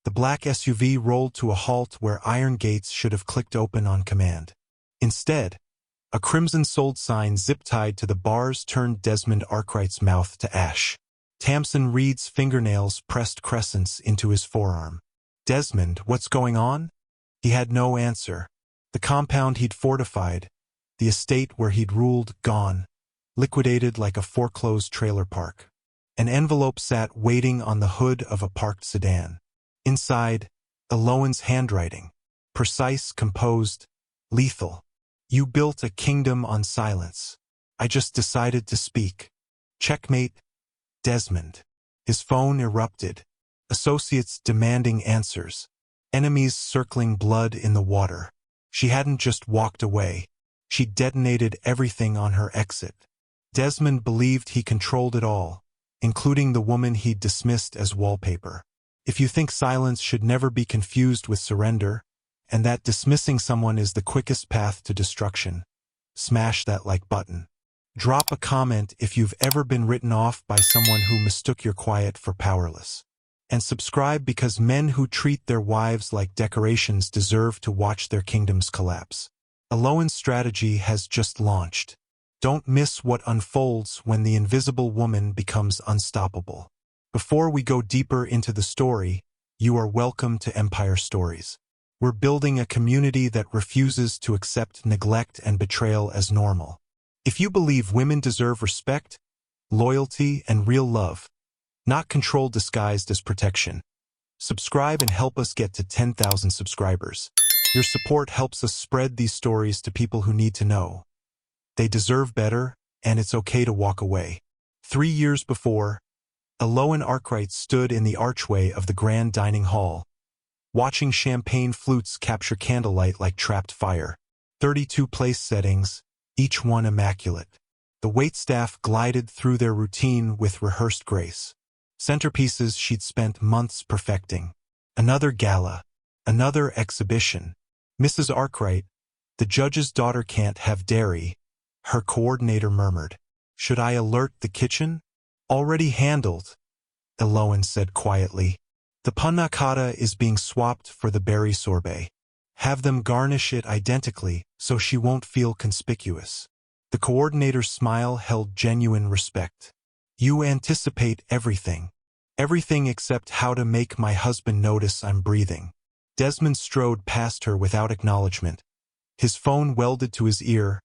The black SUV rolled to a halt where iron gates should have clicked open on command. Instead, a crimson-sold sign zip-tied to the bars turned Desmond Arkwright's mouth to ash. Tamsin Reed's fingernails pressed crescents into his forearm. "Desmond, what's going on?" He had no answer. The compound he'd fortified, the estate where he'd ruled, gone, liquidated like a foreclosed trailer park. An envelope sat waiting on the hood of a parked sedan. Inside, Eloan's handwriting, precise, composed, lethal. "You built a kingdom on silence. I just decided to speak. Checkmate, Desmond." His phone erupted. Associates demanding answers. Enemies circling, blood in the water. She hadn't just walked away. She detonated everything on her exit. Desmond believed he controlled it all, including the woman he'd dismissed as wallpaper. If you think silence should never be confused with surrender, and that dismissing someone is the quickest path to destruction, smash that like button. Drop a comment if you've ever been written off by someone who mistook your quiet for powerless. And subscribe, because men who treat their wives like decorations deserve to watch their kingdoms collapse. Eloan's strategy has just launched. Don't miss what unfolds when the invisible woman becomes unstoppable. Before we go deeper into the story, you are welcome to Empire Stories. We're building a community that refuses to accept neglect and betrayal as normal. If you believe women deserve respect, loyalty, and real love, not control disguised as protection, subscribe and help us get to 10,000 subscribers. Your support helps us spread these stories to people who need to know. They deserve better, and it's okay to walk away. 3 years before, Eloan Arkwright stood in the archway of the grand dining hall, watching champagne flutes capture candlelight like trapped fire. 32 place settings, each one immaculate. The waitstaff glided through their routine with rehearsed grace. Centerpieces she'd spent months perfecting. Another gala. Another exhibition. "Mrs. Arkwright, the judge's daughter can't have dairy," her coordinator murmured. "Should I alert the kitchen?" "Already handled," Eloan said quietly. "The panna cotta is being swapped for the berry sorbet. Have them garnish it identically so she won't feel conspicuous." The coordinator's smile held genuine respect. "You anticipate everything. Everything except how to make my husband notice I'm breathing." Desmond strode past her without acknowledgement, his phone welded to his ear,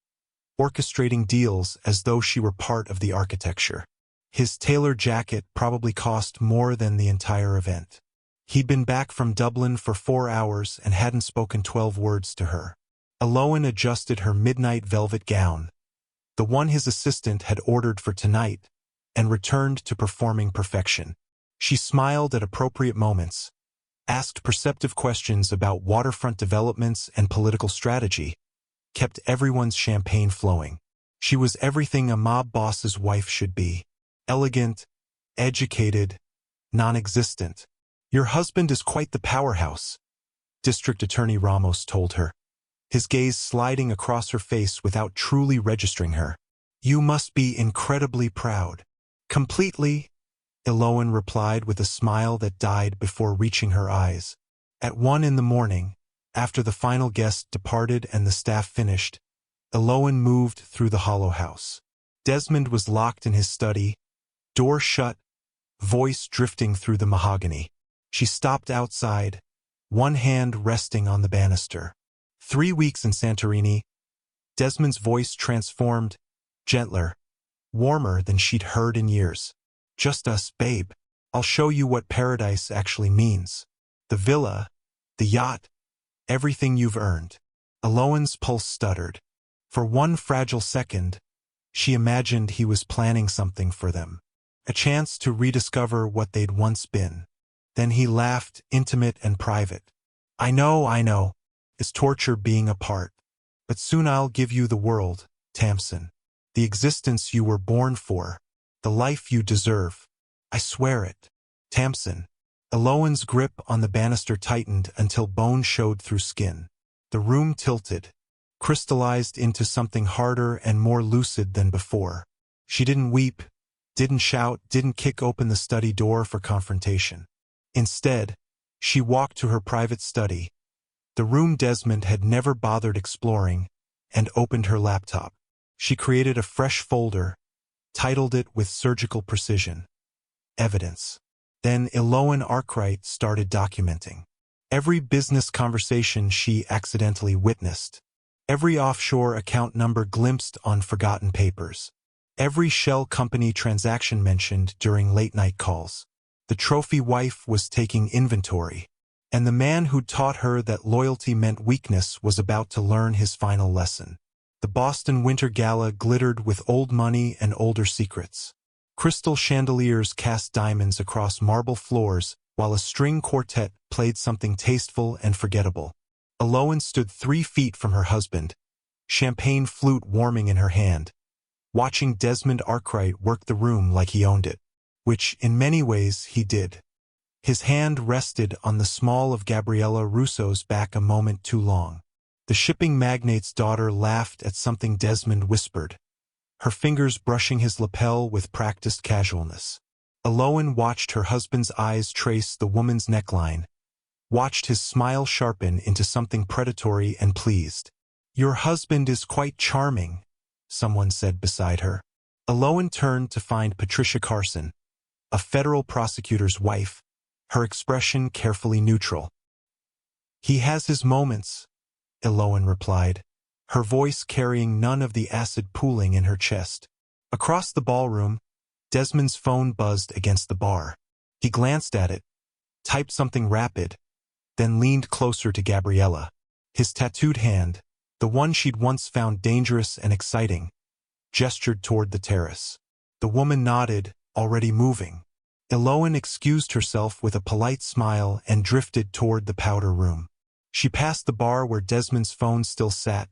orchestrating deals as though she were part of the architecture. His tailor jacket probably cost more than the entire event. He'd been back from Dublin for 4 hours and hadn't spoken 12 words to her. Eloan adjusted her midnight velvet gown, the one his assistant had ordered for tonight, and returned to performing perfection. She smiled at appropriate moments, asked perceptive questions about waterfront developments and political strategy, kept everyone's champagne flowing. She was everything a mob boss's wife should be. Elegant, educated, non-existent. "Your husband is quite the powerhouse," District Attorney Ramos told her, his gaze sliding across her face without truly registering her. "You must be incredibly proud." "Completely," Eloan replied with a smile that died before reaching her eyes. At 1 in the morning, after the final guest departed and the staff finished, Eloan moved through the hollow house. Desmond was locked in his study, door shut, voice drifting through the mahogany. She stopped outside, one hand resting on the banister. 3 weeks in Santorini, Desmond's voice transformed, gentler, warmer than she'd heard in years. "Just us, babe. I'll show you what paradise actually means. The villa, the yacht, everything you've earned." Eloan's pulse stuttered. For one fragile second, she imagined he was planning something for them. A chance to rediscover what they'd once been. Then he laughed, intimate and private. I know. It's torture being apart. But soon I'll give you the world, Tamsin. The existence you were born for. The life you deserve. I swear it. Tamsin." Eloan's grip on the banister tightened until bone showed through skin. The room tilted, crystallized into something harder and more lucid than before. She didn't weep, didn't shout, didn't kick open the study door for confrontation. Instead, She walked to her private study, the room Desmond had never bothered exploring, and opened her laptop. She created a fresh folder, titled it with surgical precision, Evidence. Then Eloan Arkwright started documenting every business conversation she accidentally witnessed, every offshore account number glimpsed on forgotten papers, every shell company transaction mentioned during late-night calls. The trophy wife was taking inventory, and the man who'd taught her that loyalty meant weakness was about to learn his final lesson. The Boston Winter Gala glittered with old money and older secrets. Crystal chandeliers cast diamonds across marble floors, while a string quartet played something tasteful and forgettable. Eloan stood 3 feet from her husband, champagne flute warming in her hand, watching Desmond Arkwright work the room like he owned it, which, in many ways, he did. His hand rested on the small of Gabriella Russo's back a moment too long. The shipping magnate's daughter laughed at something Desmond whispered, her fingers brushing his lapel with practiced casualness. Eloan watched her husband's eyes trace the woman's neckline, watched his smile sharpen into something predatory and pleased. "Your husband is quite charming," someone said beside her. Eloan turned to find Patricia Carson, a federal prosecutor's wife, her expression carefully neutral. "He has his moments," Eloan replied, her voice carrying none of the acid pooling in her chest. Across the ballroom, Desmond's phone buzzed against the bar. He glanced at it, typed something rapid, then leaned closer to Gabriella. His tattooed hand, the one she'd once found dangerous and exciting, gestured toward the terrace. The woman nodded, already moving. Eloan excused herself with a polite smile and drifted toward the powder room. She passed the bar where Desmond's phone still sat,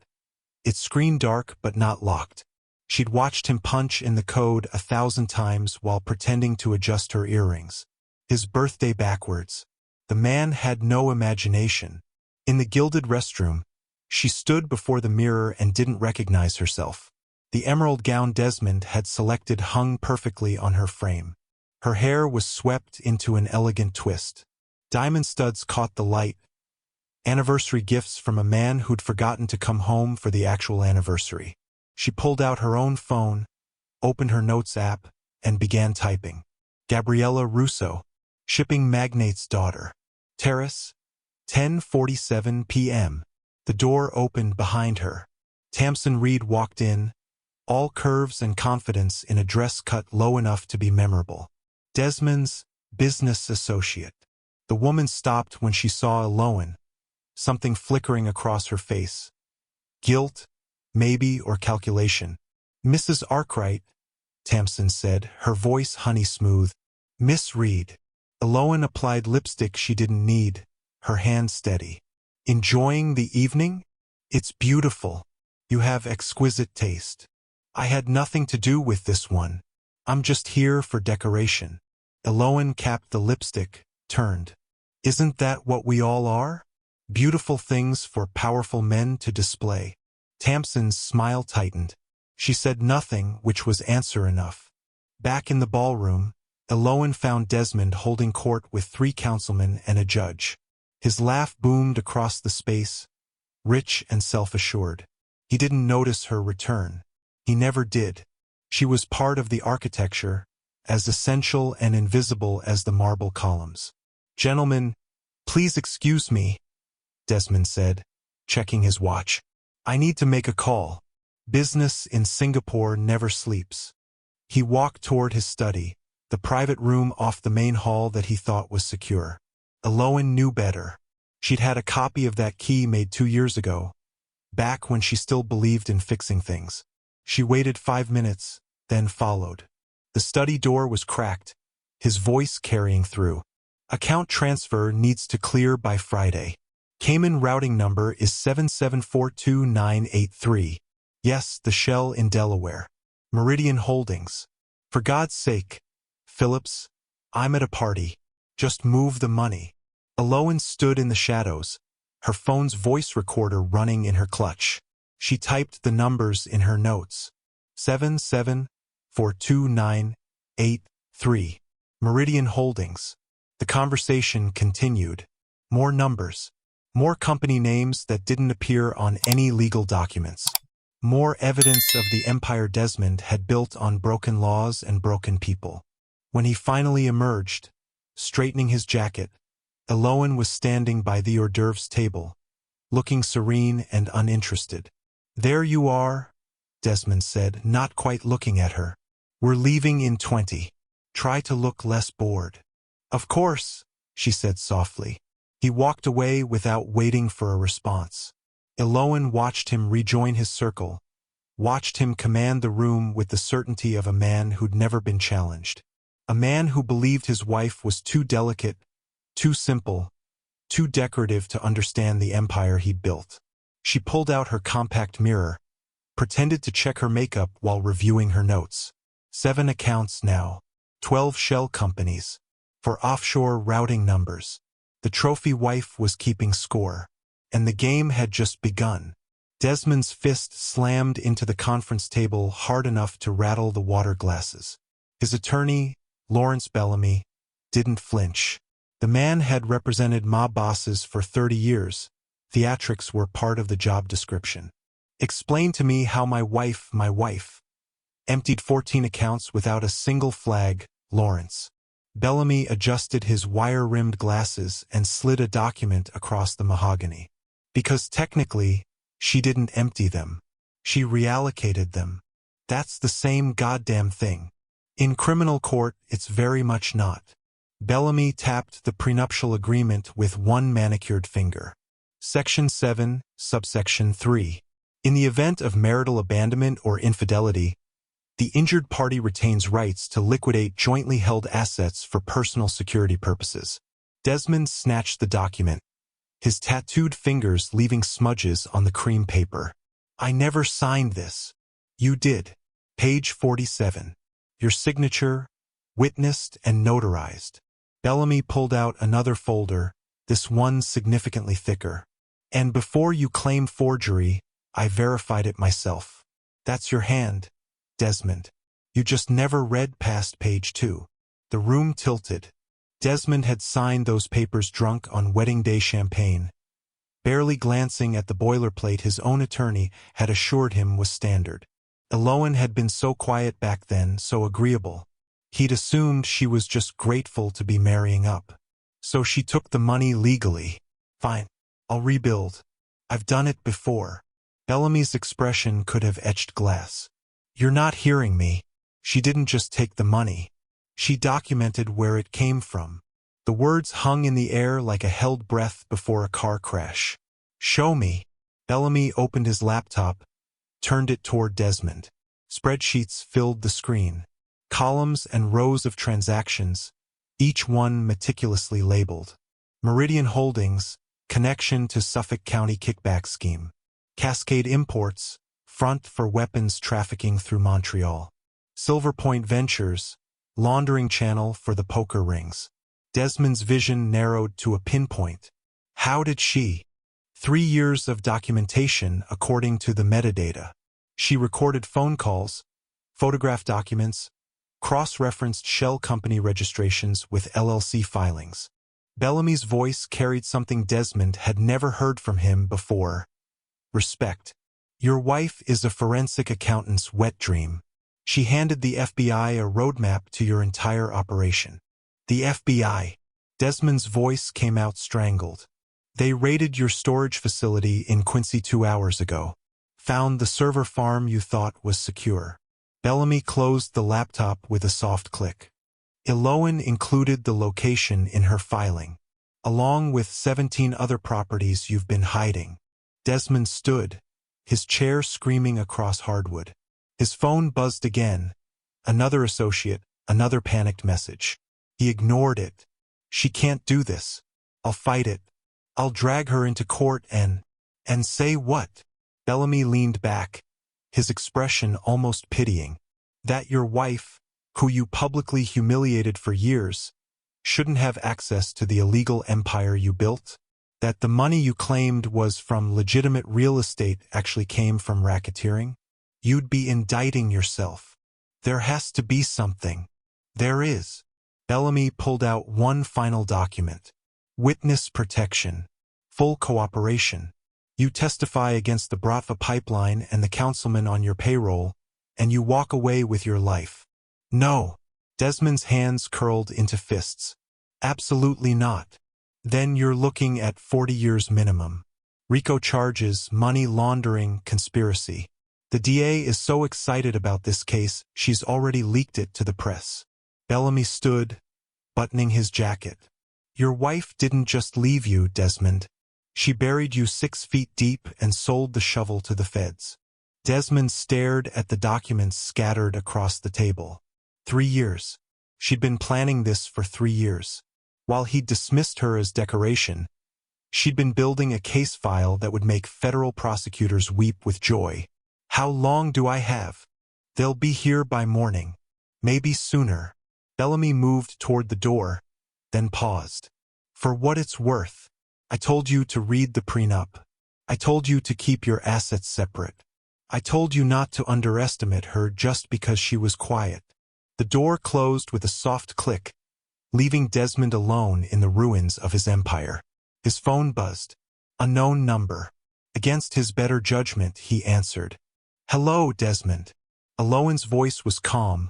its screen dark but not locked. She'd watched him punch in the code 1,000 times while pretending to adjust her earrings. His birthday backwards. The man had no imagination. In the gilded restroom, she stood before the mirror and didn't recognize herself. The emerald gown Desmond had selected hung perfectly on her frame. Her hair was swept into an elegant twist. Diamond studs caught the light. Anniversary gifts from a man who'd forgotten to come home for the actual anniversary. She pulled out her own phone, opened her notes app, and began typing. Gabriella Russo, shipping magnate's daughter. Terrace, 10:47 p.m. The door opened behind her. Tamsin Reed walked in, all curves and confidence in a dress cut low enough to be memorable. Desmond's business associate. The woman stopped when she saw Eloan, something flickering across her face. Guilt, maybe, or calculation. "Mrs. Arkwright," Tamsin said, her voice honey-smooth. "Miss Reed." Eloan applied lipstick she didn't need, her hand steady. "Enjoying the evening? It's beautiful. You have exquisite taste. I had nothing to do with this one. I'm just here for decoration." Eloan capped the lipstick, turned. "Isn't that what we all are? Beautiful things for powerful men to display." Tamsin's smile tightened. She said nothing, which was answer enough. Back in the ballroom, Eloan found Desmond holding court with 3 councilmen and a judge. His laugh boomed across the space, rich and self-assured. He didn't notice her return. He never did. She was part of the architecture, as essential and invisible as the marble columns. "Gentlemen, please excuse me," Desmond said, checking his watch. "I need to make a call. Business in Singapore never sleeps." He walked toward his study, the private room off the main hall that he thought was secure. Eloan knew better. She'd had a copy of that key made 2 years ago, back when she still believed in fixing things. She waited 5 minutes, then followed. The study door was cracked, his voice carrying through. "Account transfer needs to clear by Friday. Cayman routing number is 7742983. Yes, the shell in Delaware. Meridian Holdings. For God's sake, Phillips, I'm at a party. Just move the money." Eloan stood in the shadows, her phone's voice recorder running in her clutch. She typed the numbers in her notes. 7742983. Meridian Holdings. The conversation continued. More numbers. More company names that didn't appear on any legal documents. More evidence of the empire Desmond had built on broken laws and broken people. When he finally emerged, straightening his jacket, Eloan was standing by the hors d'oeuvres table, looking serene and uninterested. "There you are," Desmond said, not quite looking at her. "We're leaving in 20. Try to look less bored." "Of course," she said softly. He walked away without waiting for a response. Eloan watched him rejoin his circle, watched him command the room with the certainty of a man who'd never been challenged. A man who believed his wife was too delicate, too simple, too decorative to understand the empire he'd built. She pulled out her compact mirror, pretended to check her makeup while reviewing her notes. 7 accounts now, 12 shell companies, for offshore routing numbers. The trophy wife was keeping score, and the game had just begun. Desmond's fist slammed into the conference table hard enough to rattle the water glasses. His attorney, Lawrence Bellamy, didn't flinch. The man had represented mob bosses for 30 years. Theatrics were part of the job description. "Explain to me how my wife, emptied 14 accounts without a single flag, Lawrence." Bellamy adjusted his wire-rimmed glasses and slid a document across the mahogany. "Because technically, she didn't empty them. She reallocated them. That's the same goddamn thing. In criminal court, it's very much not." Bellamy tapped the prenuptial agreement with one manicured finger. Section 7, subsection 3. In the event of marital abandonment or infidelity, the injured party retains rights to liquidate jointly held assets for personal security purposes. Desmond snatched the document, his tattooed fingers leaving smudges on the cream paper. "I never signed this." "You did. Page 47. Your signature, witnessed and notarized." Bellamy pulled out another folder, this one significantly thicker. "And before you claim forgery, I verified it myself." "That's your hand, Desmond. You just never read past page 2. The room tilted. Desmond had signed those papers drunk on wedding day champagne, barely glancing at the boilerplate his own attorney had assured him was standard. Eloan had been so quiet back then, so agreeable. He'd assumed she was just grateful to be marrying up. So she took the money legally. "Fine. I'll rebuild. I've done it before." Bellamy's expression could have etched glass. "You're not hearing me. She didn't just take the money. She documented where it came from." The words hung in the air like a held breath before a car crash. "Show me." Bellamy opened his laptop, turned it toward Desmond. Spreadsheets filled the screen. Columns and rows of transactions, each one meticulously labeled. Meridian Holdings, connection to Suffolk County kickback scheme. Cascade Imports, front for weapons trafficking through Montreal. Silver Point Ventures, laundering channel for the poker rings. Desmond's vision narrowed to a pinpoint. How did she? 3 years of documentation according to the metadata. She recorded phone calls, photographed documents, cross-referenced shell company registrations with LLC filings. Bellamy's voice carried something Desmond had never heard from him before. Respect. "Your wife is a forensic accountant's wet dream. She handed the FBI a roadmap to your entire operation." "The FBI." Desmond's voice came out strangled. "They raided your storage facility in Quincy 2 hours ago. Found the server farm you thought was secure." Bellamy closed the laptop with a soft click. Eloan included the location in her filing, along with 17 other properties you've been hiding. Desmond stood, his chair screaming across hardwood. His phone buzzed again. Another associate, another panicked message. He ignored it. "She can't do this. I'll fight it. I'll drag her into court and say what?" Bellamy leaned back, his expression almost pitying. "That your wife, who you publicly humiliated for years, shouldn't have access to the illegal empire you built? That the money you claimed was from legitimate real estate actually came from racketeering? You'd be indicting yourself. There has to be something." "There is." Bellamy pulled out one final document. Witness protection. Full cooperation. You testify against the Bratva pipeline and the councilman on your payroll, and you walk away with your life. No. Desmond's hands curled into fists. Absolutely not. Then you're looking at 40 years minimum. RICO charges, money laundering, conspiracy. The DA is so excited about this case, she's already leaked it to the press. Bellamy stood, buttoning his jacket. Your wife didn't just leave you, Desmond. She buried you 6 feet deep and sold the shovel to the feds. Desmond stared at the documents scattered across the table. 3 years. She'd been planning this for 3 years. While he dismissed her as decoration, she'd been building a case file that would make federal prosecutors weep with joy. How long do I have? They'll be here by morning. Maybe sooner. Bellamy moved toward the door, then paused. For what it's worth. I told you to read the prenup. I told you to keep your assets separate. I told you not to underestimate her just because she was quiet. The door closed with a soft click, leaving Desmond alone in the ruins of his empire. His phone buzzed. Unknown number. Against his better judgment, he answered. Hello, Desmond. Alohan's voice was calm,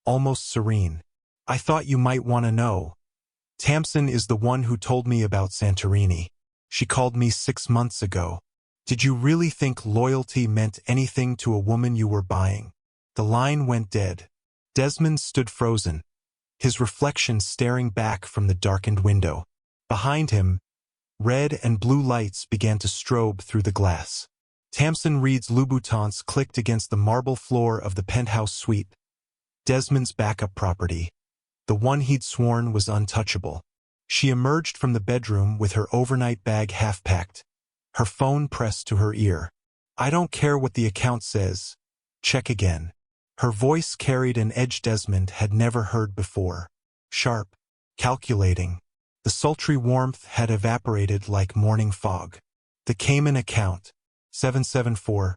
almost serene. I thought you might want to know. Tamsin is the one who told me about Santorini. She called me 6 months ago. Did you really think loyalty meant anything to a woman you were buying? The line went dead. Desmond stood frozen, his reflection staring back from the darkened window. Behind him, red and blue lights began to strobe through the glass. Tamsin Reed's Louboutins clicked against the marble floor of the penthouse suite, Desmond's backup property. The one he'd sworn was untouchable. She emerged from the bedroom with her overnight bag half-packed, her phone pressed to her ear. I don't care what the account says. Check again. Her voice carried an edge Desmond had never heard before. Sharp, calculating. The sultry warmth had evaporated like morning fog. The Cayman account. 774.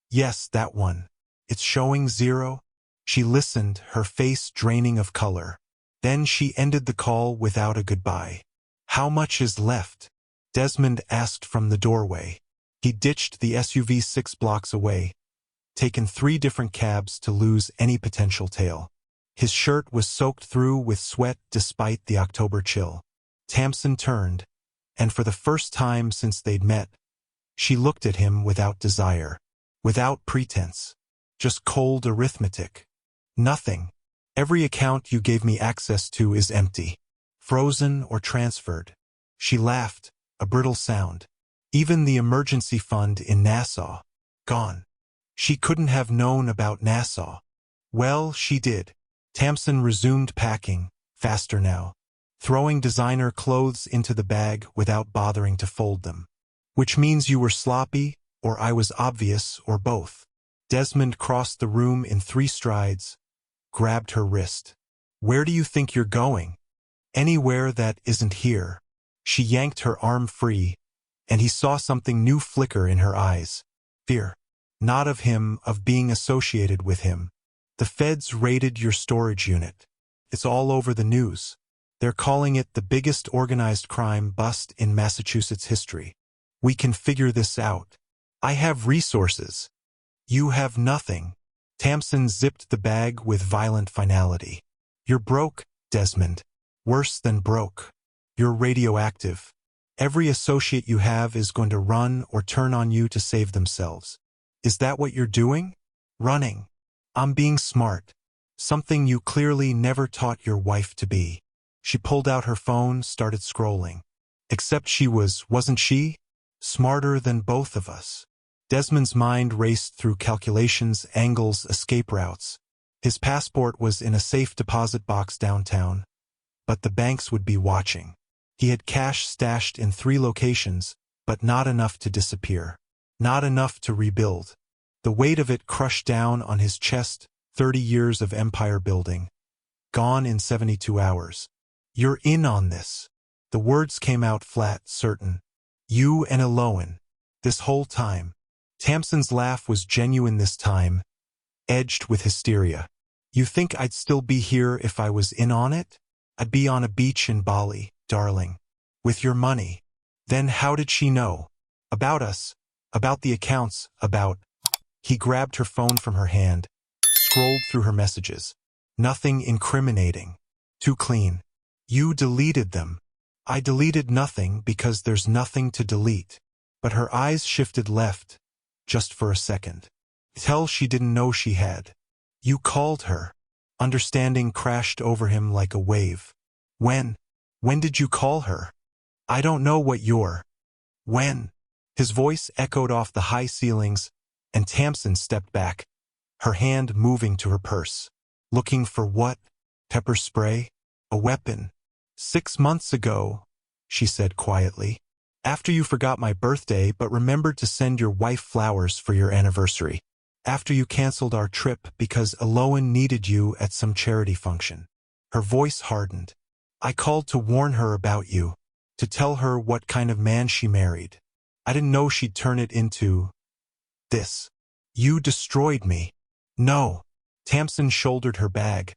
Yes, that one. It's showing 0. She listened, her face draining of color. Then she ended the call without a goodbye. How much is left? Desmond asked from the doorway. He ditched the SUV 6 blocks away, taken 3 different cabs to lose any potential tail. His shirt was soaked through with sweat despite the October chill. Tamsin turned, and for the first time since they'd met, she looked at him without desire, without pretense, just cold arithmetic. Nothing. Every account you gave me access to is empty, frozen or transferred. She laughed, a brittle sound. Even the emergency fund in Nassau, gone. She couldn't have known about Nassau. Well, she did. Tamsin resumed packing, faster now, throwing designer clothes into the bag without bothering to fold them. Which means you were sloppy, or I was obvious, or both. Desmond crossed the room in 3 strides, grabbed her wrist. Where do you think you're going? Anywhere that isn't here. She yanked her arm free, and he saw something new flicker in her eyes. Fear. Not of him, of being associated with him. The feds raided your storage unit. It's all over the news. They're calling it the biggest organized crime bust in Massachusetts history. We can figure this out. I have resources. You have nothing. Tamsin zipped the bag with violent finality. You're broke, Desmond. Worse than broke. You're radioactive. Every associate you have is going to run or turn on you to save themselves. Is that what you're doing? Running. I'm being smart. Something you clearly never taught your wife to be. She pulled out her phone, started scrolling. Except she wasn't she? Smarter than both of us. Desmond's mind raced through calculations, angles, escape routes. His passport was in a safe deposit box downtown, but the banks would be watching. He had cash stashed in 3 locations, but not enough to disappear. Not enough to rebuild. The weight of it crushed down on his chest, 30 years of empire building. Gone in 72 hours. You're in on this. The words came out flat, certain. You and Alohan. This whole time. Tamsin's laugh was genuine this time, edged with hysteria. You think I'd still be here if I was in on it? I'd be on a beach in Bali, darling. With your money. Then how did she know? About us. About the accounts. About... He grabbed her phone from her hand, scrolled through her messages. Nothing incriminating. Too clean. You deleted them. I deleted nothing because there's nothing to delete. But her eyes shifted left, just for a second. Tell she didn't know she had. You called her. Understanding crashed over him like a wave. When? When did you call her? I don't know what you're... When? His voice echoed off the high ceilings, and Tamsin stepped back, her hand moving to her purse. Looking for what? Pepper spray? A weapon? 6 months ago, she said quietly. After you forgot my birthday but remembered to send your wife flowers for your anniversary. After you canceled our trip because Eloan needed you at some charity function. Her voice hardened. I called to warn her about you, to tell her what kind of man she married. I didn't know she'd turn it into... this. You destroyed me. No. Tamsin shouldered her bag,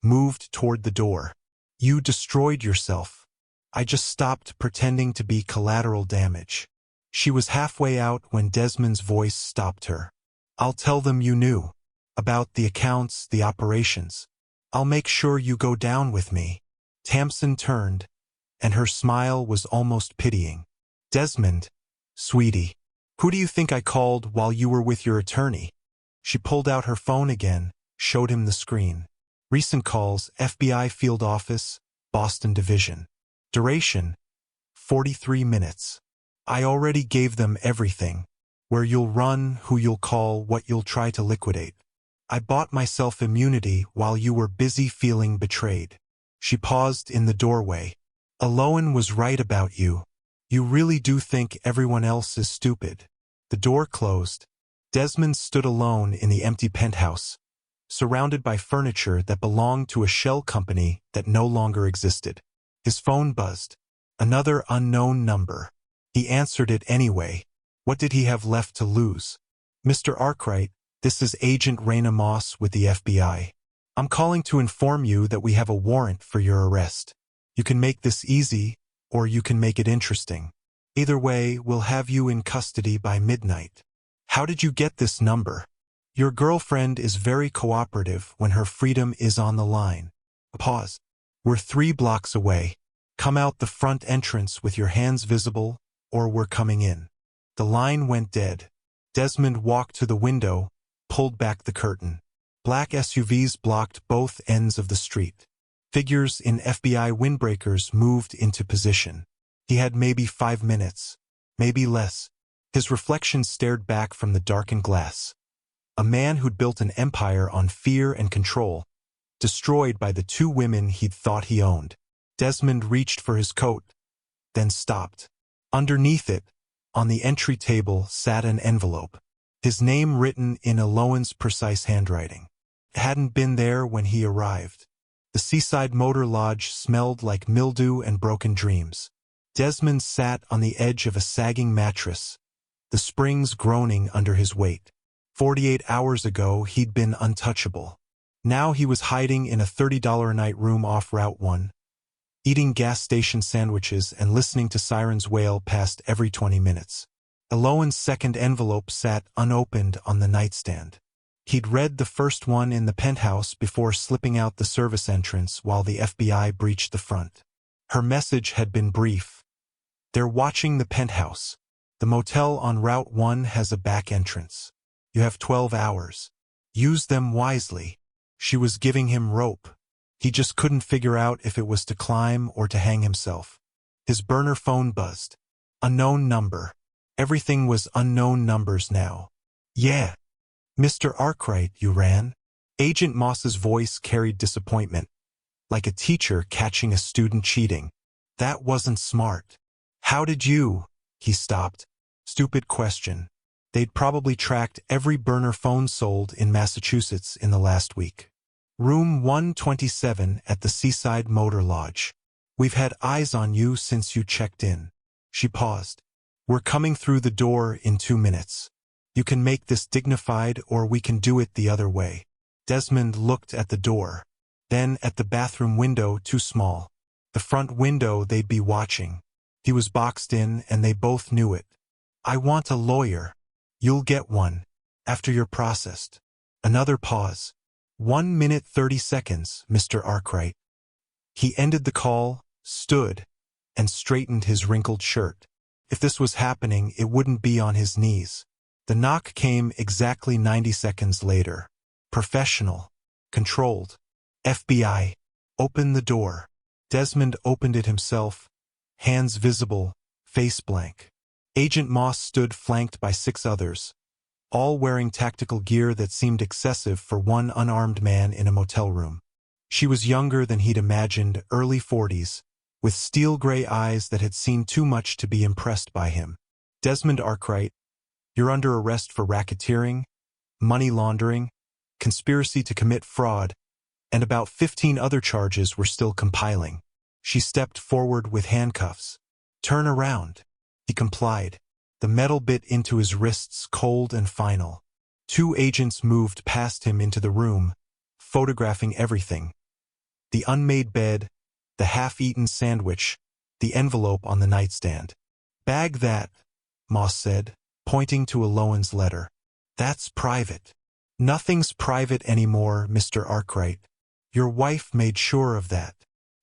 moved toward the door. You destroyed yourself. I just stopped pretending to be collateral damage. She was halfway out when Desmond's voice stopped her. I'll tell them you knew. About the accounts, the operations. I'll make sure you go down with me. Tamsin turned, and her smile was almost pitying. Desmond, sweetie, who do you think I called while you were with your attorney? She pulled out her phone again, showed him the screen. Recent calls, FBI Field Office, Boston Division. Duration, 43 minutes. I already gave them everything. Where you'll run, who you'll call, what you'll try to liquidate. I bought myself immunity while you were busy feeling betrayed. She paused in the doorway. Eloan was right about you. You really do think everyone else is stupid. The door closed. Desmond stood alone in the empty penthouse, surrounded by furniture that belonged to a shell company that no longer existed. His phone buzzed. Another unknown number. He answered it anyway. What did he have left to lose? Mr. Arkwright, this is Agent Raina Moss with the FBI. I'm calling to inform you that we have a warrant for your arrest. You can make this easy, or you can make it interesting. Either way, we'll have you in custody by midnight. How did you get this number? Your girlfriend is very cooperative when her freedom is on the line. Pause. We're 3 blocks away. Come out the front entrance with your hands visible, or we're coming in. The line went dead. Desmond walked to the window, pulled back the curtain. Black SUVs blocked both ends of the street. Figures in FBI windbreakers moved into position. He had maybe 5 minutes, maybe less. His reflection stared back from the darkened glass. A man who'd built an empire on fear and control, destroyed by the 2 women he'd thought he owned. Desmond reached for his coat, then stopped. Underneath it, on the entry table, sat an envelope. His name written in Eloan's precise handwriting. It hadn't been there when he arrived. The seaside motor lodge smelled like mildew and broken dreams. Desmond sat on the edge of a sagging mattress, the springs groaning under his weight. 48 hours ago, he'd been untouchable. Now he was hiding in a $30 a night room off Route 1, eating gas station sandwiches and listening to sirens wail past every 20 minutes. Eloan's second envelope sat unopened on the nightstand. He'd read the first one in the penthouse before slipping out the service entrance while the FBI breached the front. Her message had been brief. They're watching the penthouse. The motel on Route 1 has a back entrance. You have 12 hours. Use them wisely. She was giving him rope. He just couldn't figure out if it was to climb or to hang himself. His burner phone buzzed. Unknown number. Everything was unknown numbers now. Yeah. Mr. Arkwright, you ran. Agent Moss's voice carried disappointment, like a teacher catching a student cheating. That wasn't smart. How did you? He stopped. Stupid question. They'd probably tracked every burner phone sold in Massachusetts in the last week. Room 127 at the Seaside Motor Lodge. We've had eyes on you since you checked in. She paused. We're coming through the door in 2 minutes. You can make this dignified or we can do it the other way. Desmond looked at the door, then at the bathroom window, too small. The front window they'd be watching. He was boxed in, and they both knew it. "I want a lawyer." "You'll get one. After you're processed." Another pause. 1 minute 30 seconds, Mr. Arkwright. He ended the call, stood, and straightened his wrinkled shirt. If this was happening, it wouldn't be on his knees. The knock came exactly 90 seconds later. Professional. Controlled. FBI. "Open the door." Desmond opened it himself, hands visible, face blank. Agent Moss stood flanked by 6 others, all wearing tactical gear that seemed excessive for one unarmed man in a motel room. She was younger than he'd imagined, early 40s, with steel-gray eyes that had seen too much to be impressed by him. "Desmond Arkwright, you're under arrest for racketeering, money laundering, conspiracy to commit fraud, and about 15 other charges we're still compiling." She stepped forward with handcuffs. "Turn around." He complied, the metal bit into his wrists cold and final. 2 agents moved past him into the room, photographing everything. The unmade bed, the half-eaten sandwich, the envelope on the nightstand. "Bag that," Moss said, pointing to a Lowen's letter. "That's private." "Nothing's private anymore, Mr. Arkwright. Your wife made sure of that."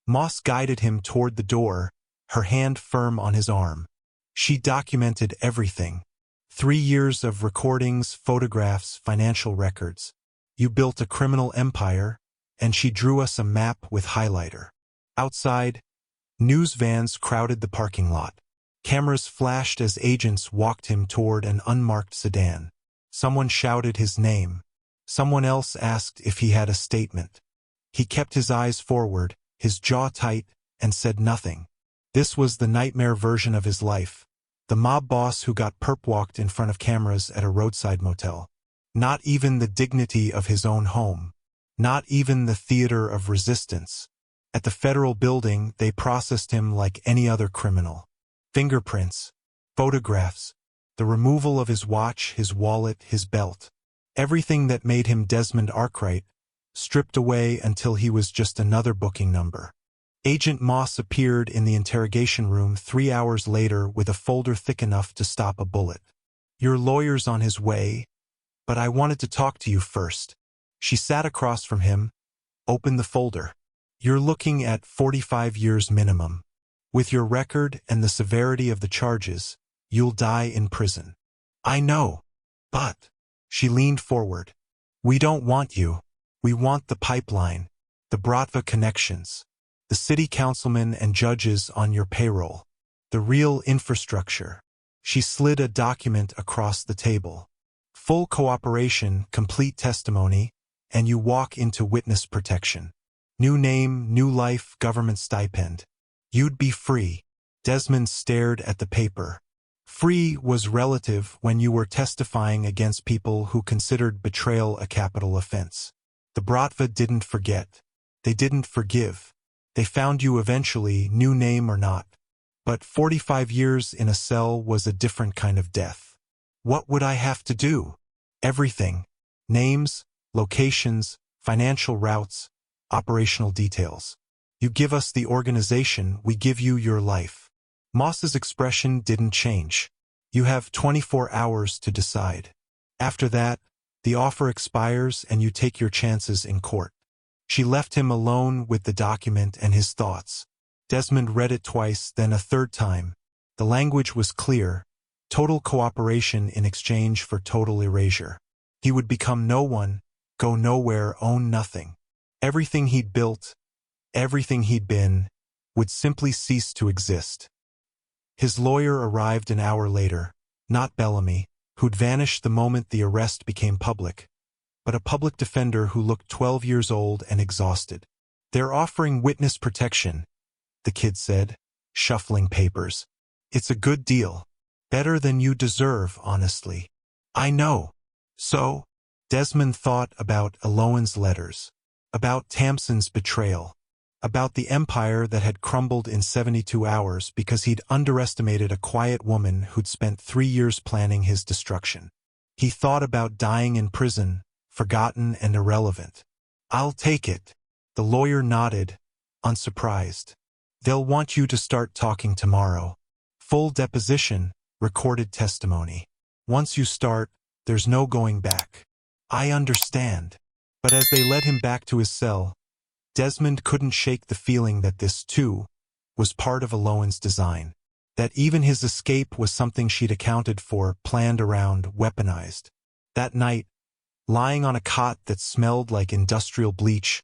Moss guided him toward the door, her hand firm on his arm. "She documented everything. 3 years of recordings, photographs, financial records. You built a criminal empire, and she drew us a map with highlighter." Outside, news vans crowded the parking lot. Cameras flashed as agents walked him toward an unmarked sedan. Someone shouted his name. Someone else asked if he had a statement. He kept his eyes forward, his jaw tight, and said nothing. This was the nightmare version of his life. The mob boss who got perp-walked in front of cameras at a roadside motel. Not even the dignity of his own home. Not even the theater of resistance. At the federal building, they processed him like any other criminal. Fingerprints. Photographs. The removal of his watch, his wallet, his belt. Everything that made him Desmond Arkwright, stripped away until he was just another booking number. Agent Moss appeared in the interrogation room 3 hours later with a folder thick enough to stop a bullet. "Your lawyer's on his way, but I wanted to talk to you first." She sat across from him, opened the folder. "You're looking at 45 years minimum. With your record and the severity of the charges, you'll die in prison." "I know, but..." She leaned forward. "We don't want you. We want the pipeline, the Bratva connections, the city councilmen and judges on your payroll, the real infrastructure." She slid a document across the table. "Full cooperation, complete testimony, and you walk into witness protection. New name, new life, government stipend. You'd be free." Desmond stared at the paper. Free was relative when you were testifying against people who considered betrayal a capital offense. The Bratva didn't forget. They didn't forgive. They found you eventually, new name or not. But 45 years in a cell was a different kind of death. "What would I have to do?" "Everything. Names, locations, financial routes, operational details. You give us the organization, we give you your life." Moss's expression didn't change. "You have 24 hours to decide. After that, the offer expires and you take your chances in court." She left him alone with the document and his thoughts. Desmond read it twice, then a third time. The language was clear. Total cooperation in exchange for total erasure. He would become no one, go nowhere, own nothing. Everything he'd built, everything he'd been, would simply cease to exist. His lawyer arrived an hour later, not Bellamy, who'd vanished the moment the arrest became public, but a public defender who looked 12 years old and exhausted. "They're offering witness protection," the kid said, shuffling papers. "It's a good deal. Better than you deserve, honestly." "I know." So, Desmond thought about Lowen's letters, about Tamsin's betrayal, about the empire that had crumbled in 72 hours because he'd underestimated a quiet woman who'd spent 3 years planning his destruction. He thought about dying in prison, forgotten and irrelevant. "I'll take it." The lawyer nodded, unsurprised. "They'll want you to start talking tomorrow." Full deposition, recorded testimony. Once you start, there's no going back. I understand. But as they led him back to his cell, Desmond couldn't shake the feeling that this, too, was part of Alohan's design. That even his escape was something she'd accounted for, planned around, weaponized. That night, lying on a cot that smelled like industrial bleach,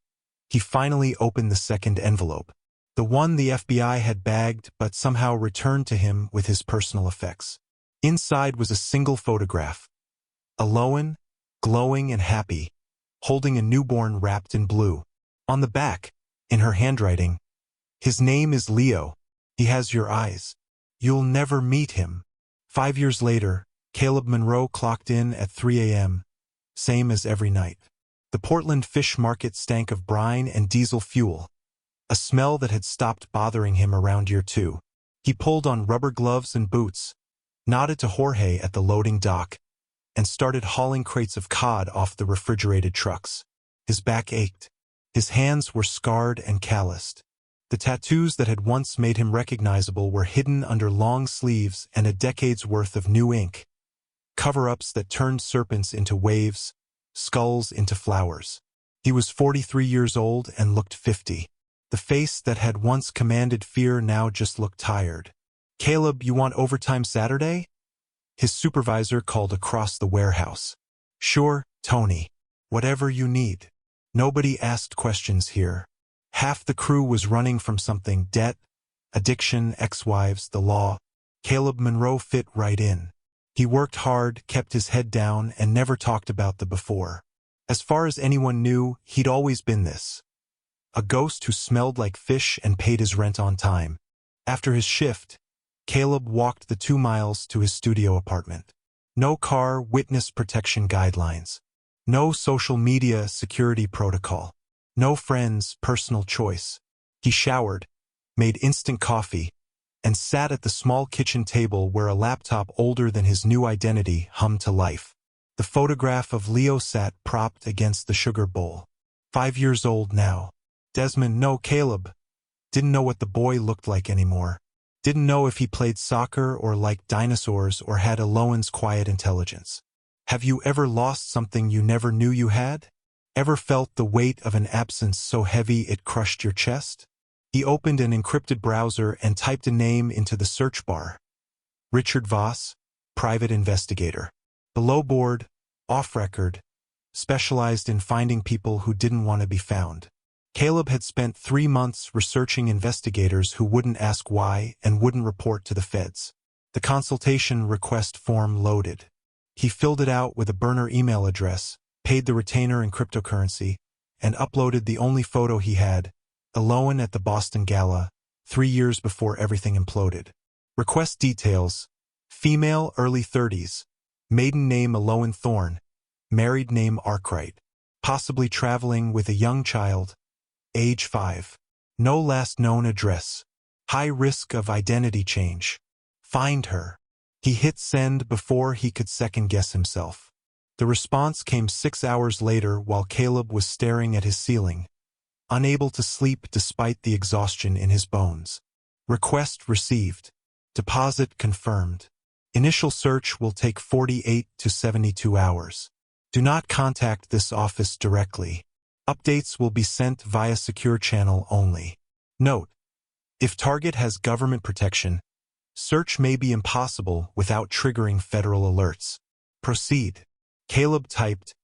he finally opened the second envelope. The one the FBI had bagged but somehow returned to him with his personal effects. Inside was a single photograph. Alohan, glowing and happy, holding a newborn wrapped in blue. On the back, in her handwriting, "His name is Leo. He has your eyes. You'll never meet him." 5 years later, Caleb Monroe clocked in at 3 a.m., same as every night. The Portland fish market stank of brine and diesel fuel, a smell that had stopped bothering him around year 2. He pulled on rubber gloves and boots, nodded to Jorge at the loading dock, and started hauling crates of cod off the refrigerated trucks. His back ached. His hands were scarred and calloused. The tattoos that had once made him recognizable were hidden under long sleeves and a decade's worth of new ink. Cover-ups that turned serpents into waves, skulls into flowers. He was 43 years old and looked 50. The face that had once commanded fear now just looked tired. "Caleb, you want overtime Saturday?" His supervisor called across the warehouse. "Sure, Tony. Whatever you need." Nobody asked questions here. Half the crew was running from something: debt, addiction, ex-wives, the law. Caleb Monroe fit right in. He worked hard, kept his head down, and never talked about the before. As far as anyone knew, he'd always been this. A ghost who smelled like fish and paid his rent on time. After his shift, Caleb walked the 2 miles to his studio apartment. No car, witness protection guidelines. No social media security protocol. No friends, personal choice. He showered, made instant coffee, and sat at the small kitchen table where a laptop older than his new identity hummed to life. The photograph of Leo sat propped against the sugar bowl. 5 years old now. Desmond, no, Caleb, didn't know what the boy looked like anymore. Didn't know if he played soccer or liked dinosaurs or had Alohan's quiet intelligence. Have you ever lost something you never knew you had? Ever felt the weight of an absence so heavy it crushed your chest? He opened an encrypted browser and typed a name into the search bar. Richard Voss, private investigator. Below board, off record, specialized in finding people who didn't want to be found. Caleb had spent 3 months researching investigators who wouldn't ask why and wouldn't report to the feds. The consultation request form loaded. He filled it out with a burner email address, paid the retainer in cryptocurrency, and uploaded the only photo he had, Alohan at the Boston Gala, 3 years before everything imploded. Request details: female, early 30s, maiden name Alohan Thorne, married name Arkwright, possibly traveling with a young child, age 5. No last known address. High risk of identity change. Find her. He hit send before he could second-guess himself. The response came 6 hours later while Caleb was staring at his ceiling, unable to sleep despite the exhaustion in his bones. Request received. Deposit confirmed. Initial search will take 48 to 72 hours. Do not contact this office directly. Updates will be sent via secure channel only. Note: if target has government protection, search may be impossible without triggering federal alerts. Proceed. Caleb typed,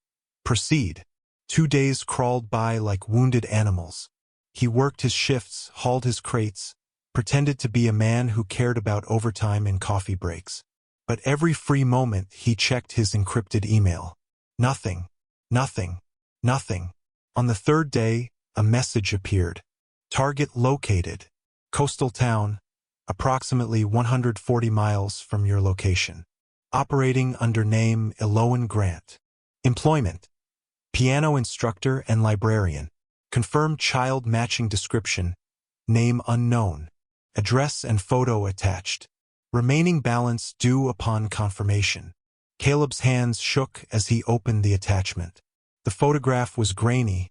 proceed. 2 days crawled by like wounded animals. He worked his shifts, hauled his crates, pretended to be a man who cared about overtime and coffee breaks. But every free moment he checked his encrypted email. Nothing. Nothing. Nothing. On the 3rd day, a message appeared. Target located. Coastal town, approximately 140 miles from your location. Operating under name Alohan Grant. Employment: piano instructor and librarian. Confirmed child matching description. Name unknown. Address and photo attached. Remaining balance due upon confirmation. Caleb's hands shook as he opened the attachment. The photograph was grainy,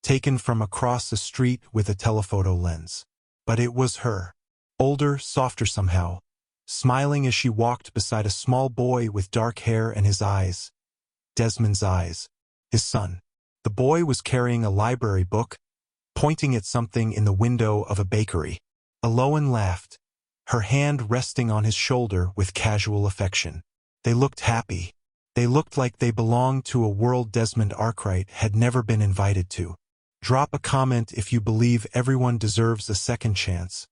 taken from across the street with a telephoto lens. But it was her. Older, softer somehow, smiling as she walked beside a small boy with dark hair and his eyes, Desmond's eyes, his son. The boy was carrying a library book, pointing at something in the window of a bakery. Aloan laughed, her hand resting on his shoulder with casual affection. They looked happy. They looked like they belonged to a world Desmond Arkwright had never been invited to. Drop a comment if you believe everyone deserves a second chance,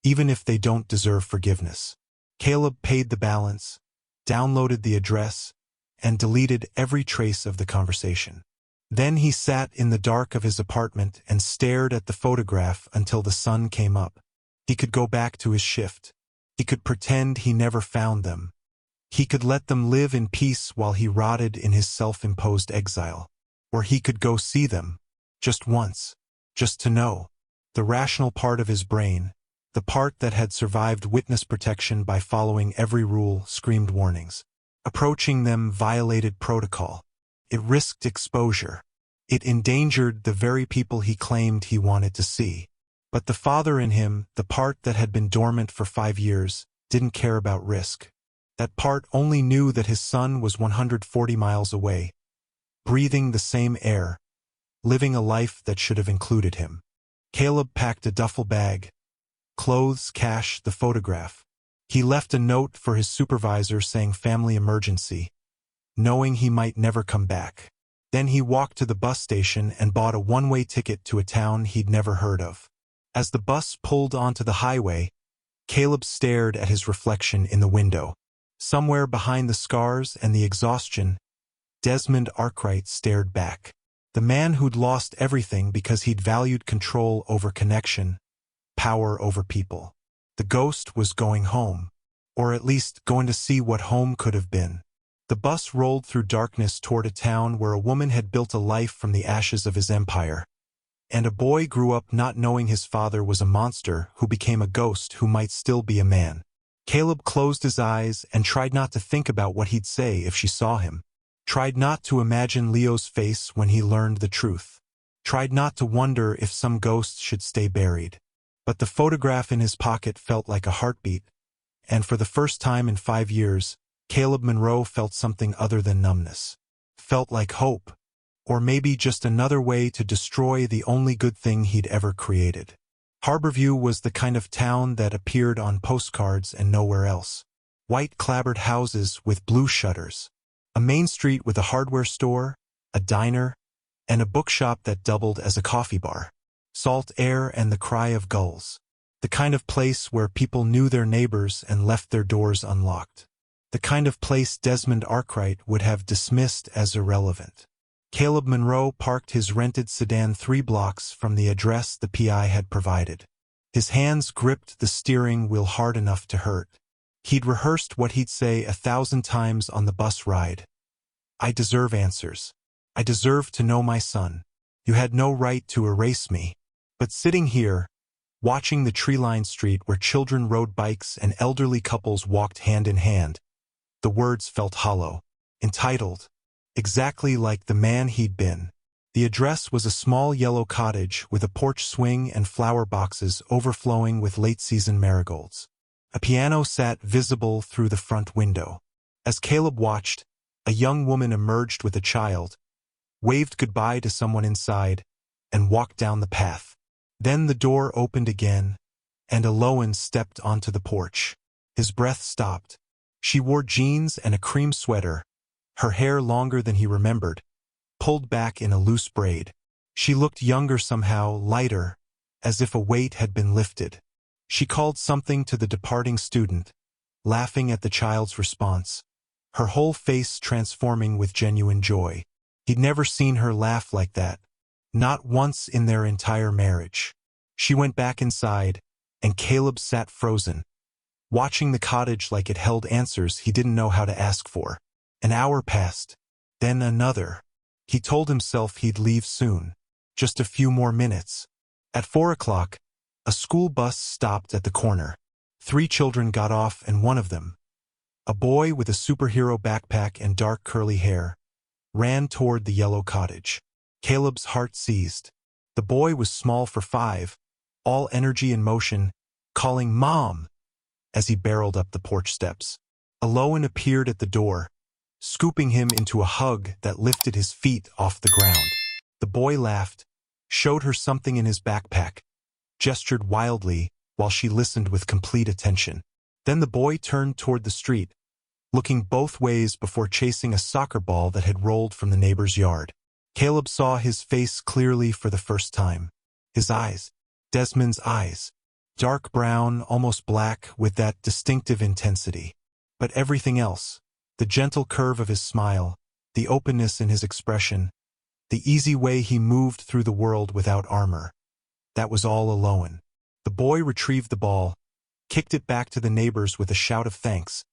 even if they don't deserve forgiveness. Caleb paid the balance, downloaded the address, and deleted every trace of the conversation. Then he sat in the dark of his apartment and stared at the photograph until the sun came up. He could go back to his shift. He could pretend he never found them. He could let them live in peace while he rotted in his self-imposed exile. Or he could go see them, just once, just to know. The rational part of his brain, the part that had survived witness protection by following every rule, screamed warnings. Approaching them violated protocol. It risked exposure. It endangered the very people he claimed he wanted to see. But the father in him, the part that had been dormant for 5 years, didn't care about risk. That part only knew that his son was 140 miles away, breathing the same air, living a life that should have included him. Caleb packed a duffel bag, clothes, cash, the photograph. He left a note for his supervisor saying family emergency, knowing he might never come back. Then he walked to the bus station and bought a one-way ticket to a town he'd never heard of. As the bus pulled onto the highway, Caleb stared at his reflection in the window. Somewhere behind the scars and the exhaustion, Desmond Arkwright stared back. The man who'd lost everything because he'd valued control over connection, power over people. The ghost was going home, or at least going to see what home could have been. The bus rolled through darkness toward a town where a woman had built a life from the ashes of his empire, and a boy grew up not knowing his father was a monster who became a ghost who might still be a man. Caleb closed his eyes and tried not to think about what he'd say if she saw him. Tried not to imagine Leo's face when he learned the truth. Tried not to wonder if some ghosts should stay buried. But the photograph in his pocket felt like a heartbeat, and for the first time in 5 years, Caleb Monroe felt something other than numbness. Felt like hope, or maybe just another way to destroy the only good thing he'd ever created. Harborview was the kind of town that appeared on postcards and nowhere else. White clapboard houses with blue shutters. A main street with a hardware store, a diner, and a bookshop that doubled as a coffee bar. Salt air and the cry of gulls. The kind of place where people knew their neighbors and left their doors unlocked. The kind of place Desmond Arkwright would have dismissed as irrelevant. Caleb Monroe parked his rented sedan 3 blocks from the address the PI had provided. His hands gripped the steering wheel hard enough to hurt. He'd rehearsed what he'd say 1,000 times on the bus ride. I deserve answers. I deserve to know my son. You had no right to erase me. But sitting here, watching the tree-lined street where children rode bikes and elderly couples walked hand in hand, the words felt hollow, entitled, exactly like the man he'd been. The address was a small yellow cottage with a porch swing and flower boxes overflowing with late-season marigolds. A piano sat visible through the front window. As Caleb watched, a young woman emerged with a child, waved goodbye to someone inside, and walked down the path. Then the door opened again, and Aloan stepped onto the porch. His breath stopped. She wore jeans and a cream sweater, her hair longer than he remembered, pulled back in a loose braid. She looked younger somehow, lighter, as if a weight had been lifted. She called something to the departing student, laughing at the child's response, her whole face transforming with genuine joy. He'd never seen her laugh like that. Not once in their entire marriage. She went back inside, and Caleb sat frozen, watching the cottage like it held answers he didn't know how to ask for. An hour passed, then another. He told himself he'd leave soon. Just a few more minutes. At 4 o'clock, a school bus stopped at the corner. 3 children got off, and one of them, a boy with a superhero backpack and dark curly hair, ran toward the yellow cottage. Caleb's heart seized. The boy was small for 5, all energy and motion, calling Mom, as he barreled up the porch steps. Aloan appeared at the door, scooping him into a hug that lifted his feet off the ground. The boy laughed, showed her something in his backpack, gestured wildly while she listened with complete attention. Then the boy turned toward the street, looking both ways before chasing a soccer ball that had rolled from the neighbor's yard. Caleb saw his face clearly for the first time. His eyes, Desmond's eyes, dark brown, almost black, with that distinctive intensity. But everything else, the gentle curve of his smile, the openness in his expression, the easy way he moved through the world without armor, that was all Aloan. The boy retrieved the ball, kicked it back to the neighbors with a shout of thanks,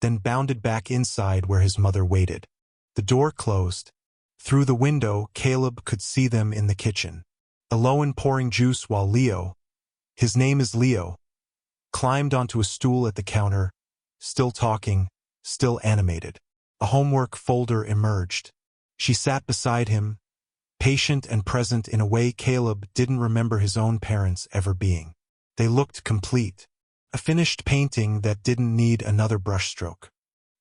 then bounded back inside where his mother waited. The door closed. Through the window, Caleb could see them in the kitchen. Aloan pouring juice while Leo, his name is Leo, climbed onto a stool at the counter, still talking, still animated. A homework folder emerged. She sat beside him, patient and present in a way Caleb didn't remember his own parents ever being. They looked complete. A finished painting that didn't need another brushstroke.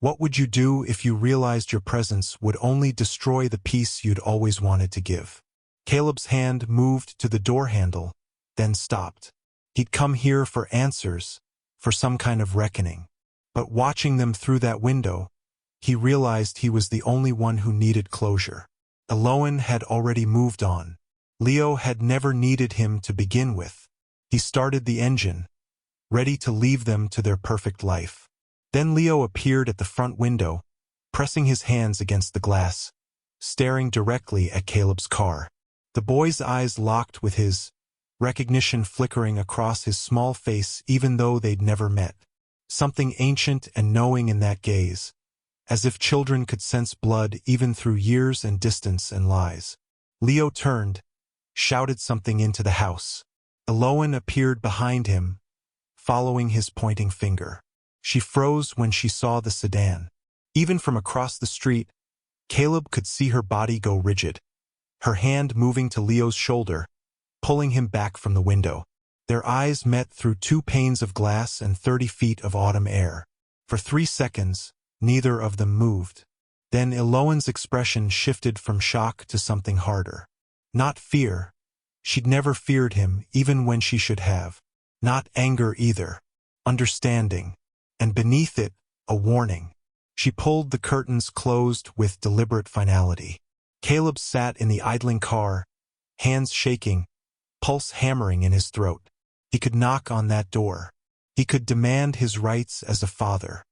What would you do if you realized your presence would only destroy the peace you'd always wanted to give? Caleb's hand moved to the door handle, then stopped. He'd come here for answers, for some kind of reckoning. But watching them through that window, he realized he was the only one who needed closure. Aloan had already moved on. Leo had never needed him to begin with. He started the engine, ready to leave them to their perfect life. Then Leo appeared at the front window, pressing his hands against the glass, staring directly at Caleb's car. The boy's eyes locked with his, recognition flickering across his small face even though they'd never met. Something ancient and knowing in that gaze, as if children could sense blood even through years and distance and lies. Leo turned, shouted something into the house. Aloan appeared behind him, following his pointing finger. She froze when she saw the sedan. Even from across the street, Caleb could see her body go rigid, her hand moving to Leo's shoulder, pulling him back from the window. Their eyes met through 2 panes of glass and 30 feet of autumn air. For 3 seconds, neither of them moved. Then Aloan's expression shifted from shock to something harder. Not fear. She'd never feared him, even when she should have. Not anger either. Understanding. And beneath it, a warning. She pulled the curtains closed with deliberate finality. Caleb sat in the idling car, hands shaking, pulse hammering in his throat. He could knock on that door. He could demand his rights as a father.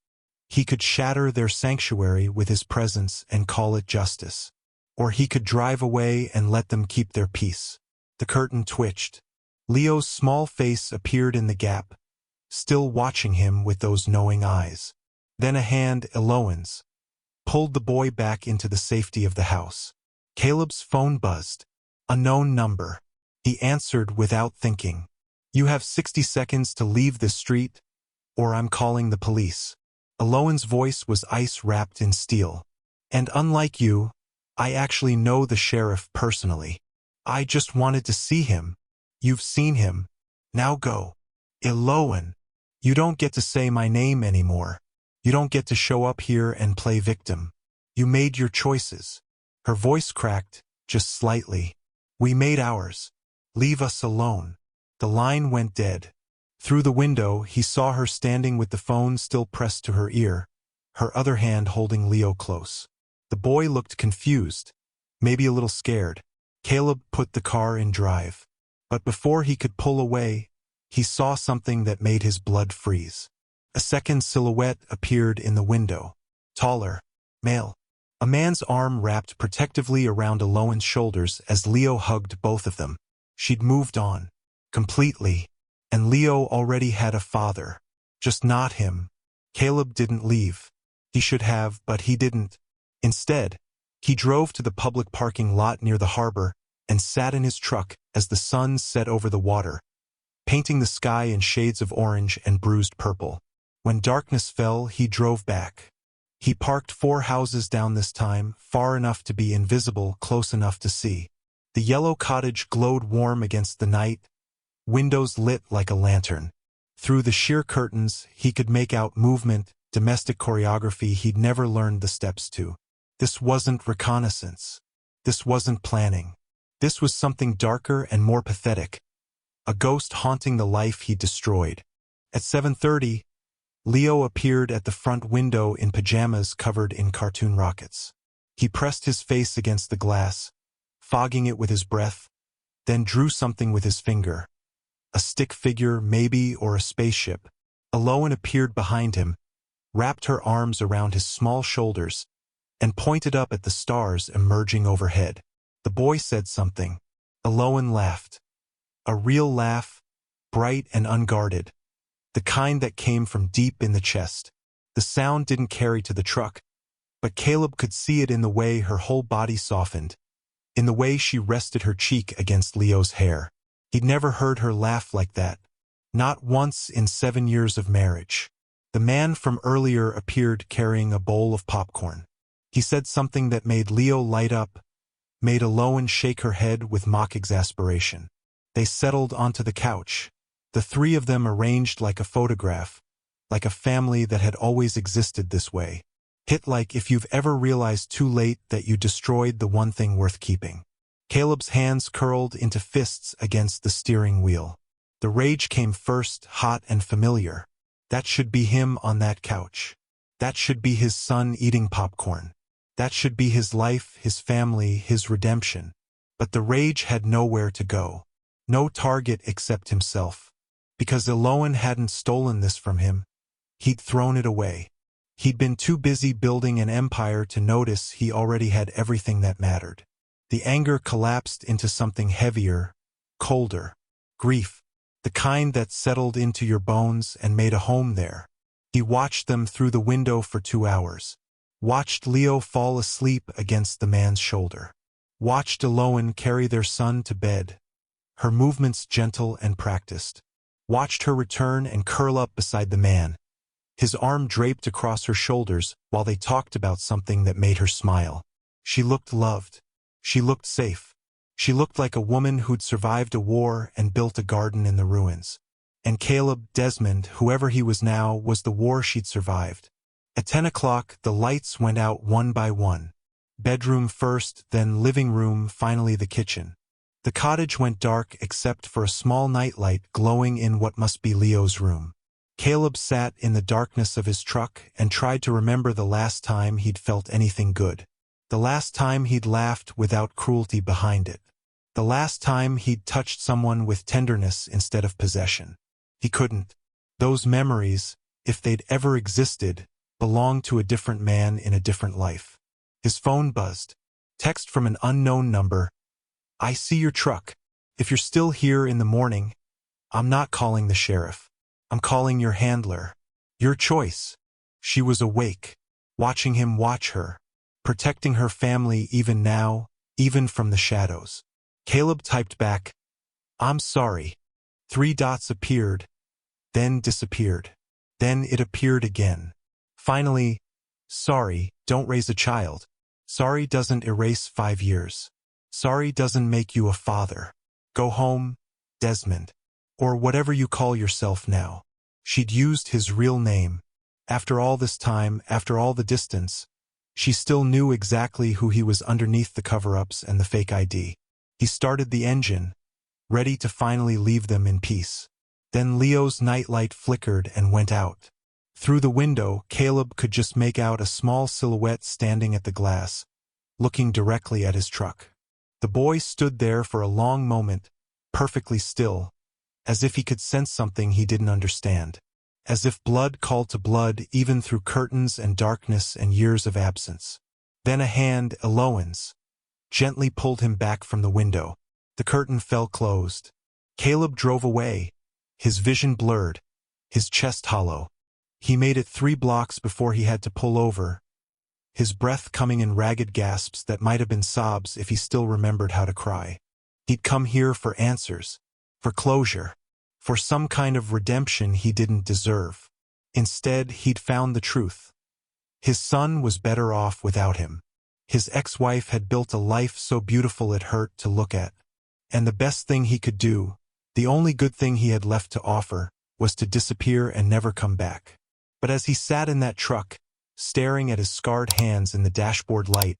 He could shatter their sanctuary with his presence and call it justice. Or he could drive away and let them keep their peace. The curtain twitched. Leo's small face appeared in the gap, still watching him with those knowing eyes. Then a hand, Aloan's, pulled the boy back into the safety of the house. Caleb's phone buzzed. A known number. He answered without thinking. You have 60 seconds to leave this street, or I'm calling the police. Aloan's voice was ice wrapped in steel. And unlike you, I actually know the sheriff personally. I just wanted to see him. You've seen him. Now go. Aloan. You don't get to say my name anymore. You don't get to show up here and play victim. You made your choices. Her voice cracked, just slightly. We made ours. Leave us alone. The line went dead. Through the window, he saw her standing with the phone still pressed to her ear, her other hand holding Leo close. The boy looked confused, maybe a little scared. Caleb put the car in drive. But before he could pull away, he saw something that made his blood freeze. A second silhouette appeared in the window. Taller. Male. A man's arm wrapped protectively around Aloan's shoulders as Leo hugged both of them. She'd moved on. Completely. And Leo already had a father. Just not him. Caleb didn't leave. He should have, but he didn't. Instead, he drove to the public parking lot near the harbor and sat in his truck as the sun set over the water, painting the sky in shades of orange and bruised purple. When darkness fell, he drove back. He parked 4 houses down this time, far enough to be invisible, close enough to see. The yellow cottage glowed warm against the night, windows lit like a lantern. Through the sheer curtains, he could make out movement, domestic choreography he'd never learned the steps to. This wasn't reconnaissance. This wasn't planning. This was something darker and more pathetic. A ghost haunting the life he'd destroyed. At 7:30, Leo appeared at the front window in pajamas covered in cartoon rockets. He pressed his face against the glass, fogging it with his breath, then drew something with his finger. A stick figure, maybe, or a spaceship. Aloan appeared behind him, wrapped her arms around his small shoulders, and pointed up at the stars emerging overhead. The boy said something. Aloan laughed. A real laugh, bright and unguarded. The kind that came from deep in the chest. The sound didn't carry to the truck, but Caleb could see it in the way her whole body softened, in the way she rested her cheek against Leo's hair. He'd never heard her laugh like that. Not once in 7 years of marriage. The man from earlier appeared carrying a bowl of popcorn. He said something that made Leo light up, made Aloan shake her head with mock exasperation. They settled onto the couch, the three of them arranged like a photograph, like a family that had always existed this way. Hit like if you've ever realized too late that you destroyed the one thing worth keeping. Caleb's hands curled into fists against the steering wheel. The rage came first, hot and familiar. That should be him on that couch. That should be his son eating popcorn. That should be his life, his family, his redemption. But the rage had nowhere to go. No target except himself. Because Aloan hadn't stolen this from him. He'd thrown it away. He'd been too busy building an empire to notice he already had everything that mattered. The anger collapsed into something heavier, colder. Grief. The kind that settled into your bones and made a home there. He watched them through the window for 2 hours. Watched Leo fall asleep against the man's shoulder. Watched Aloan carry their son to bed, her movements gentle and practiced. Watched her return and curl up beside the man, his arm draped across her shoulders while they talked about something that made her smile. She looked loved. She looked safe. She looked like a woman who'd survived a war and built a garden in the ruins. And Caleb, Desmond, whoever he was now, was the war she'd survived. At 10 o'clock, the lights went out one by one. Bedroom first, then living room, finally the kitchen. The cottage went dark except for a small nightlight glowing in what must be Leo's room. Caleb sat in the darkness of his truck and tried to remember the last time he'd felt anything good. The last time he'd laughed without cruelty behind it. The last time he'd touched someone with tenderness instead of possession. He couldn't. Those memories, if they'd ever existed, belonged to a different man in a different life. His phone buzzed. Text from an unknown number. I see your truck. If you're still here in the morning, I'm not calling the sheriff. I'm calling your handler. Your choice. She was awake, watching him watch her, protecting her family even now, even from the shadows. Caleb typed back, I'm sorry. 3 dots appeared, then disappeared. Then it appeared again. Finally, sorry, don't raise a child. Sorry doesn't erase 5 years. Sorry doesn't make you a father. Go home, Desmond. Or whatever you call yourself now. She'd used his real name. After all this time, after all the distance, she still knew exactly who he was underneath the cover-ups and the fake ID. He started the engine, ready to finally leave them in peace. Then Leo's nightlight flickered and went out. Through the window, Caleb could just make out a small silhouette standing at the glass, looking directly at his truck. The boy stood there for a long moment, perfectly still, as if he could sense something he didn't understand. As if blood called to blood even through curtains and darkness and years of absence. Then a hand, Aloan's, gently pulled him back from the window. The curtain fell closed. Caleb drove away, his vision blurred, his chest hollow. He made it 3 blocks before he had to pull over, his breath coming in ragged gasps that might have been sobs if he still remembered how to cry. He'd come here for answers, for closure, for some kind of redemption he didn't deserve. Instead, he'd found the truth. His son was better off without him. His ex-wife had built a life so beautiful it hurt to look at. And the best thing he could do, the only good thing he had left to offer, was to disappear and never come back. But as he sat in that truck, staring at his scarred hands in the dashboard light,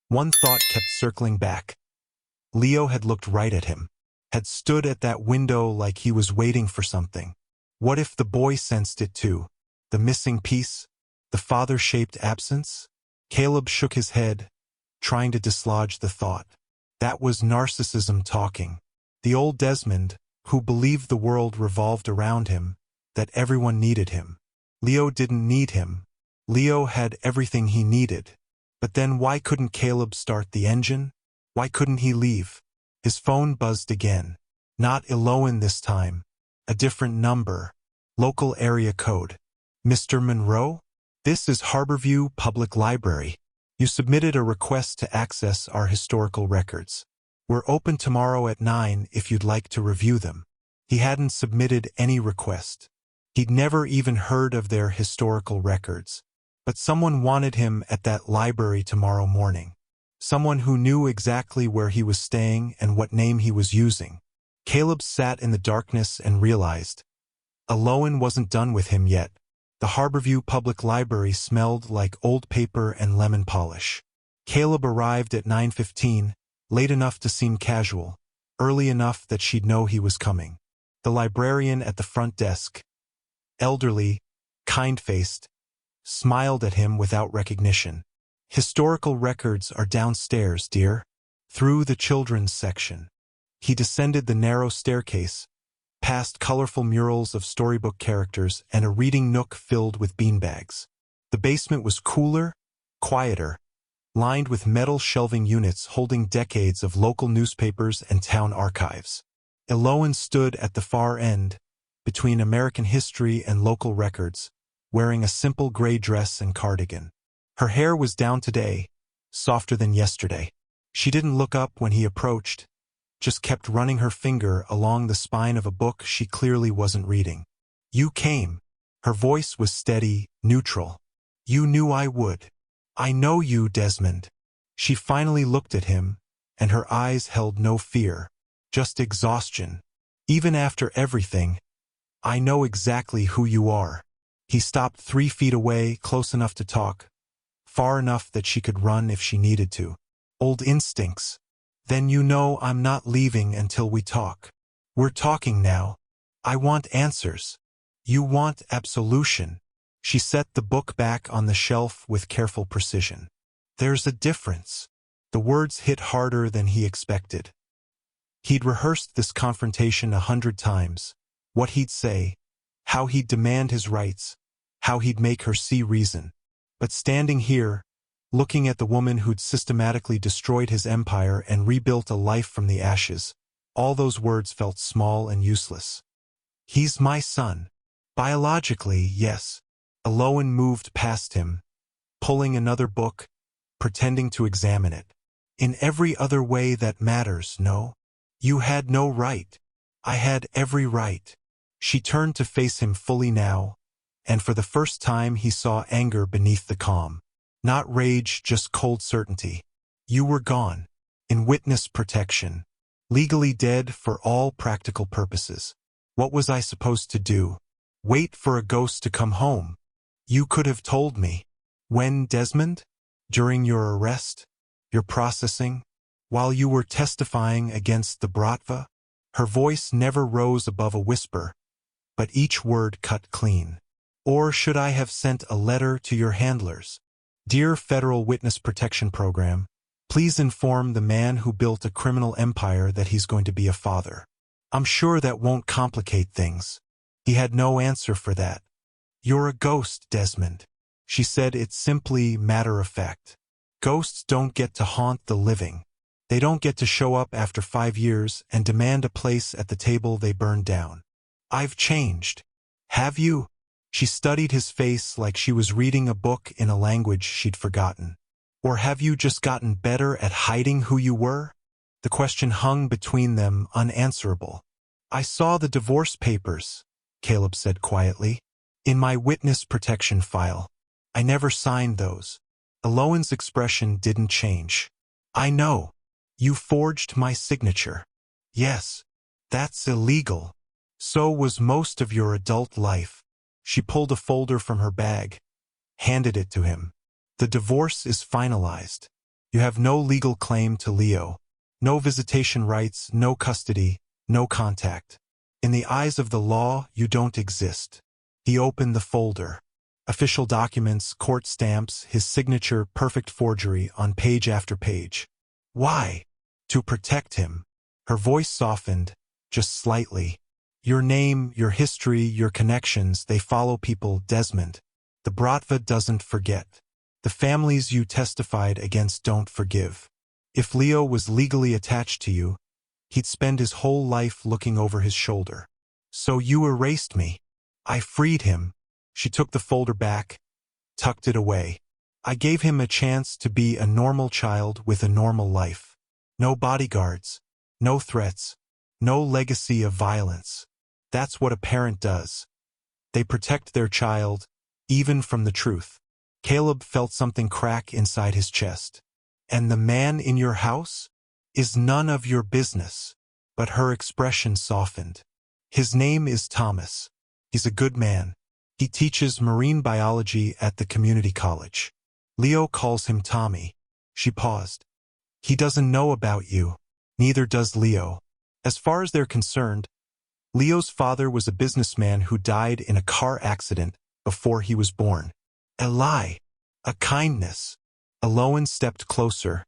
one thought kept circling back. Leo had looked right at him, had stood at that window like he was waiting for something. What if the boy sensed it too? The missing piece? The father-shaped absence? Caleb shook his head, trying to dislodge the thought. That was narcissism talking. The old Desmond, who believed the world revolved around him, that everyone needed him. Leo didn't need him. Leo had everything he needed. But then why couldn't Caleb start the engine? Why couldn't he leave? His phone buzzed again. Not Eloan this time. A different number. Local area code. Mr. Monroe? This is Harborview Public Library. You submitted a request to access our historical records. We're open tomorrow at 9 if you'd like to review them. He hadn't submitted any request. He'd never even heard of their historical records. But someone wanted him at that library tomorrow morning. Someone who knew exactly where he was staying and what name he was using. Caleb sat in the darkness and realized Eloan wasn't done with him yet. The Harborview Public Library smelled like old paper and lemon polish. Caleb arrived at 9:15, late enough to seem casual, early enough that she'd know he was coming. The librarian at the front desk, elderly, kind-faced, smiled at him without recognition. Historical records are downstairs, dear. Through the children's section. He descended the narrow staircase, past colorful murals of storybook characters and a reading nook filled with beanbags. The basement was cooler, quieter, lined with metal shelving units holding decades of local newspapers and town archives. Eloan stood at the far end, between American history and local records, wearing a simple gray dress and cardigan. Her hair was down today, softer than yesterday. She didn't look up when he approached, just kept running her finger along the spine of a book she clearly wasn't reading. You came. Her voice was steady, neutral. You knew I would. I know you, Desmond. She finally looked at him, and her eyes held no fear, just exhaustion. Even after everything, I know exactly who you are. He stopped 3 feet away, close enough to talk, far enough that she could run if she needed to. Old instincts. Then you know I'm not leaving until we talk. We're talking now. I want answers. You want absolution. She set the book back on the shelf with careful precision. There's a difference. The words hit harder than he expected. He'd rehearsed this confrontation 100 times. What he'd say, how he'd demand his rights, how he'd make her see reason. But standing here, looking at the woman who'd systematically destroyed his empire and rebuilt a life from the ashes, all those words felt small and useless. He's my son. Biologically, yes. Eloan moved past him, pulling another book, pretending to examine it. In every other way that matters, no? You had no right. I had every right. She turned to face him fully now, and for the first time he saw anger beneath the calm. Not rage, just cold certainty. You were gone. In witness protection. Legally dead for all practical purposes. What was I supposed to do? Wait for a ghost to come home? You could have told me. When, Desmond? During your arrest? Your processing? While you were testifying against the Bratva? Her voice never rose above a whisper, but each word cut clean. Or should I have sent a letter to your handlers? Dear Federal Witness Protection Program, please inform the man who built a criminal empire that he's going to be a father. I'm sure that won't complicate things. He had no answer for that. You're a ghost, Desmond. She said it simply matter of fact. Ghosts don't get to haunt the living. They don't get to show up after 5 years and demand a place at the table they burned down. I've changed. Have you? She studied his face like she was reading a book in a language she'd forgotten. Or have you just gotten better at hiding who you were? The question hung between them, unanswerable. I saw the divorce papers, Caleb said quietly. In my witness protection file. I never signed those. Eloan's expression didn't change. I know. You forged my signature. Yes. That's illegal. So was most of your adult life. She pulled a folder from her bag, handed it to him. The divorce is finalized. You have no legal claim to Leo. No visitation rights, no custody, no contact. In the eyes of the law, you don't exist. He opened the folder. Official documents, court stamps, his signature, perfect forgery on page after page. Why? To protect him. Her voice softened, just slightly. Your name, your history, your connections, they follow people, Desmond. The Bratva doesn't forget. The families you testified against don't forgive. If Leo was legally attached to you, he'd spend his whole life looking over his shoulder. So you erased me. I freed him. She took the folder back, tucked it away. I gave him a chance to be a normal child with a normal life. No bodyguards, no threats, no legacy of violence. That's what a parent does. They protect their child, even from the truth. Caleb felt something crack inside his chest. And the man in your house? Is none of your business. But her expression softened. His name is Thomas. He's a good man. He teaches marine biology at the community college. Leo calls him Tommy. She paused. He doesn't know about you. Neither does Leo. As far as they're concerned, Leo's father was a businessman who died in a car accident before he was born. A lie. A kindness. Aloan stepped closer,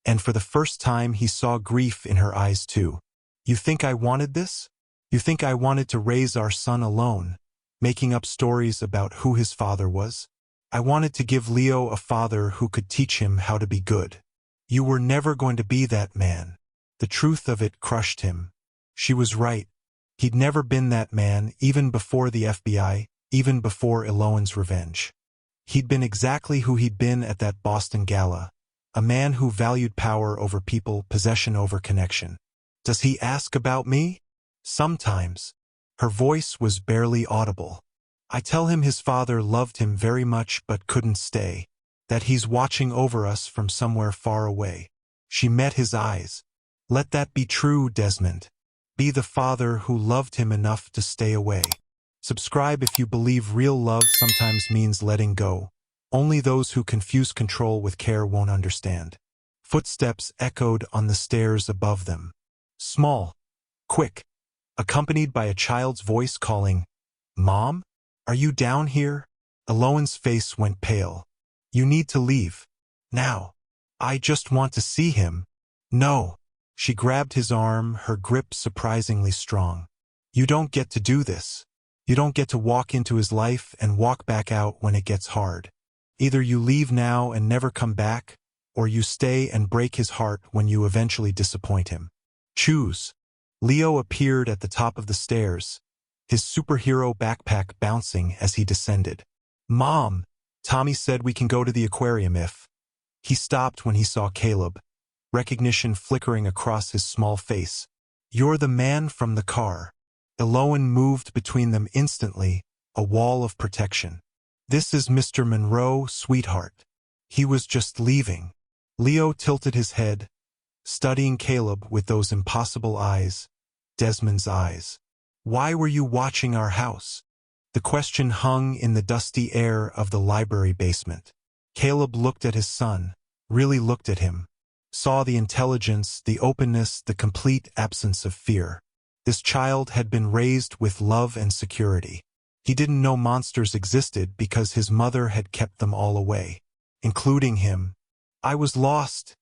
and for the first time he saw grief in her eyes too. You think I wanted this? You think I wanted to raise our son alone, making up stories about who his father was? I wanted to give Leo a father who could teach him how to be good. You were never going to be that man. The truth of it crushed him. She was right. He'd never been that man, even before the FBI, even before Eloan's revenge. He'd been exactly who he'd been at that Boston gala, a man who valued power over people, possession over connection. Does he ask about me? Sometimes. Her voice was barely audible. I tell him his father loved him very much but couldn't stay, that he's watching over us from somewhere far away. She met his eyes. Let that be true, Desmond. Be the father who loved him enough to stay away. Subscribe if you believe real love sometimes means letting go. Only those who confuse control with care won't understand. Footsteps echoed on the stairs above them. Small, quick, accompanied by a child's voice calling, "Mom? Are you down here?" Eloan's face went pale. You need to leave. Now. I just want to see him. No. She grabbed his arm, her grip surprisingly strong. You don't get to do this. You don't get to walk into his life and walk back out when it gets hard. Either you leave now and never come back, or you stay and break his heart when you eventually disappoint him. Choose. Leo appeared at the top of the stairs, his superhero backpack bouncing as he descended. Mom, Tommy said we can go to the aquarium if... He stopped when he saw Caleb, recognition flickering across his small face. You're the man from the car. Eloan moved between them instantly, a wall of protection. This is Mr. Monroe, sweetheart. He was just leaving. Leo tilted his head, studying Caleb with those impossible eyes, Desmond's eyes. Why were you watching our house? The question hung in the dusty air of the library basement. Caleb looked at his son, really looked at him, saw the intelligence, the openness, the complete absence of fear. This child had been raised with love and security. He didn't know monsters existed because his mother had kept them all away, including him. I was lost,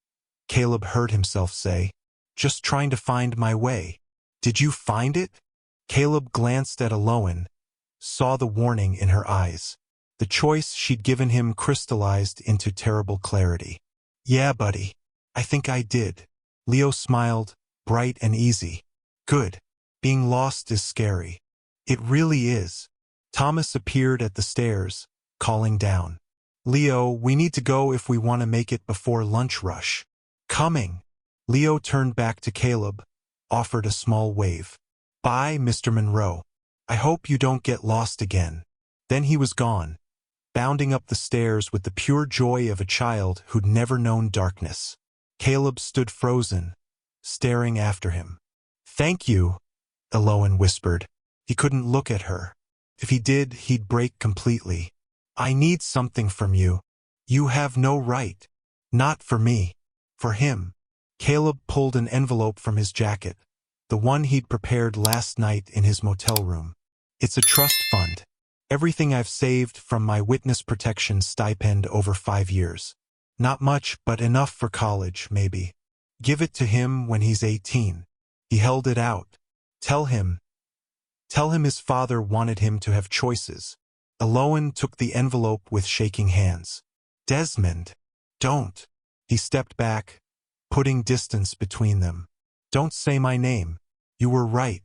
Caleb heard himself say, just trying to find my way. Did you find it? Caleb glanced at Eloan, saw the warning in her eyes. The choice she'd given him crystallized into terrible clarity. Yeah, buddy, I think I did. Leo smiled, bright and easy. Good. Being lost is scary. It really is. Thomas appeared at the stairs, calling down. Leo, we need to go if we want to make it before lunch rush. Coming. Leo turned back to Caleb, offered a small wave. Bye, Mr. Monroe. I hope you don't get lost again. Then he was gone, bounding up the stairs with the pure joy of a child who'd never known darkness. Caleb stood frozen, staring after him. Thank you, Eloan whispered. He couldn't look at her. If he did, he'd break completely. I need something from you. You have no right. Not for me. For him. Caleb pulled an envelope from his jacket, the one he'd prepared last night in his motel room. It's a trust fund. Everything I've saved from my witness protection stipend over 5 years. Not much, but enough for college, maybe. Give it to him when he's 18. He held it out. Tell him his father wanted him to have choices. Eloan took the envelope with shaking hands. Desmond, don't. He stepped back, putting distance between them. Don't say my name. You were right.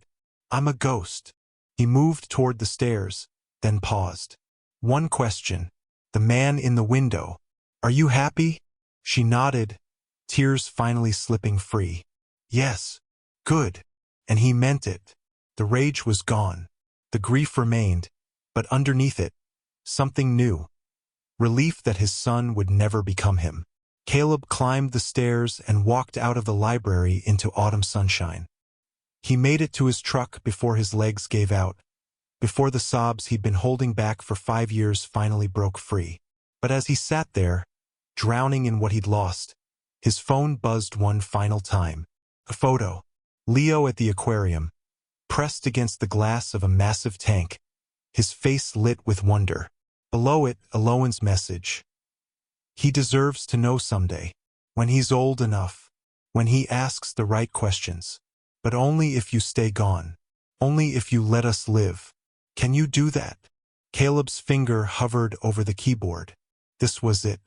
I'm a ghost. He moved toward the stairs, then paused. One question. The man in the window. Are you happy? She nodded, tears finally slipping free. Yes. Good. And he meant it. The rage was gone. The grief remained, but underneath it, something new. Relief that his son would never become him. Caleb climbed the stairs and walked out of the library into autumn sunshine. He made it to his truck before his legs gave out, before the sobs he'd been holding back for 5 years finally broke free. But as he sat there, drowning in what he'd lost, his phone buzzed one final time. A photo. Leo at the aquarium, pressed against the glass of a massive tank, his face lit with wonder. Below it, Eloan's message. He deserves to know someday, when he's old enough, when he asks the right questions. But only if you stay gone. Only if you let us live. Can you do that? Caleb's finger hovered over the keyboard. This was it.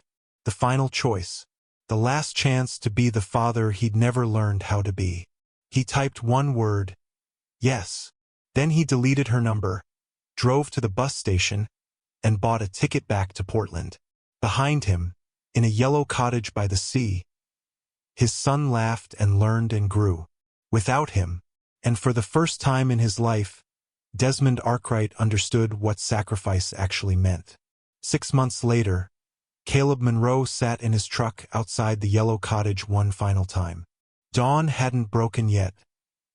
The final choice. The last chance to be the father he'd never learned how to be. He typed one word. Yes. Then he deleted her number, drove to the bus station, and bought a ticket back to Portland. Behind him, in a yellow cottage by the sea, his son laughed and learned and grew. Without him, and for the first time in his life, Desmond Arkwright understood what sacrifice actually meant. 6 months later, Caleb Monroe sat in his truck outside the yellow cottage one final time. Dawn hadn't broken yet.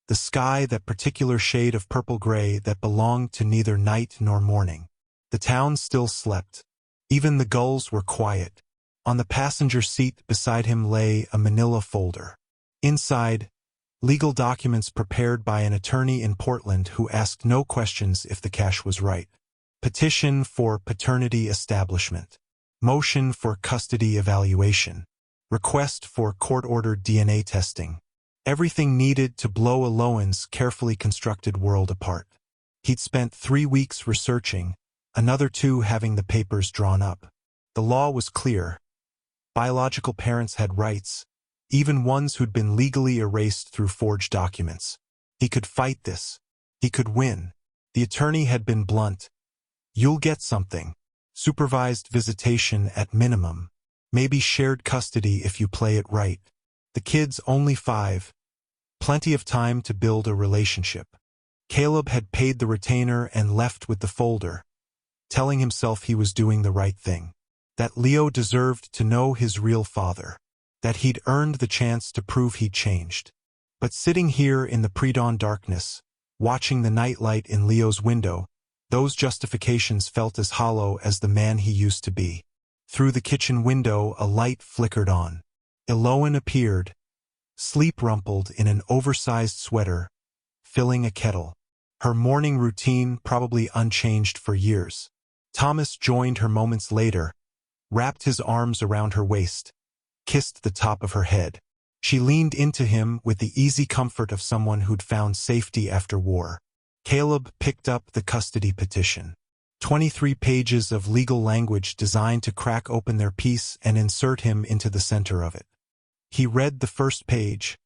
The sky, that particular shade of purple-gray that belonged to neither night nor morning. The town still slept. Even the gulls were quiet. On the passenger seat beside him lay a manila folder. Inside, legal documents prepared by an attorney in Portland who asked no questions if the cash was right. Petition for paternity establishment. Motion for custody evaluation. Request for court-ordered DNA testing. Everything needed to blow Eloan's carefully constructed world apart. He'd spent 3 weeks researching, another 2 having the papers drawn up. The law was clear. Biological parents had rights, even ones who'd been legally erased through forged documents. He could fight this. He could win. The attorney had been blunt. You'll get something. Supervised visitation at minimum. Maybe shared custody if you play it right. The kid's only 5. Plenty of time to build a relationship. Caleb had paid the retainer and left with the folder, telling himself he was doing the right thing. That Leo deserved to know his real father. That he'd earned the chance to prove he'd changed. But sitting here in the pre-dawn darkness, watching the nightlight in Leo's window, those justifications felt as hollow as the man he used to be. Through the kitchen window, a light flickered on. Eloan appeared, sleep-rumpled in an oversized sweater, filling a kettle. Her morning routine probably unchanged for years. Thomas joined her moments later, wrapped his arms around her waist, kissed the top of her head. She leaned into him with the easy comfort of someone who'd found safety after war. Caleb picked up the custody petition. 23 pages of legal language designed to crack open their peace and insert him into the center of it. He read the first page,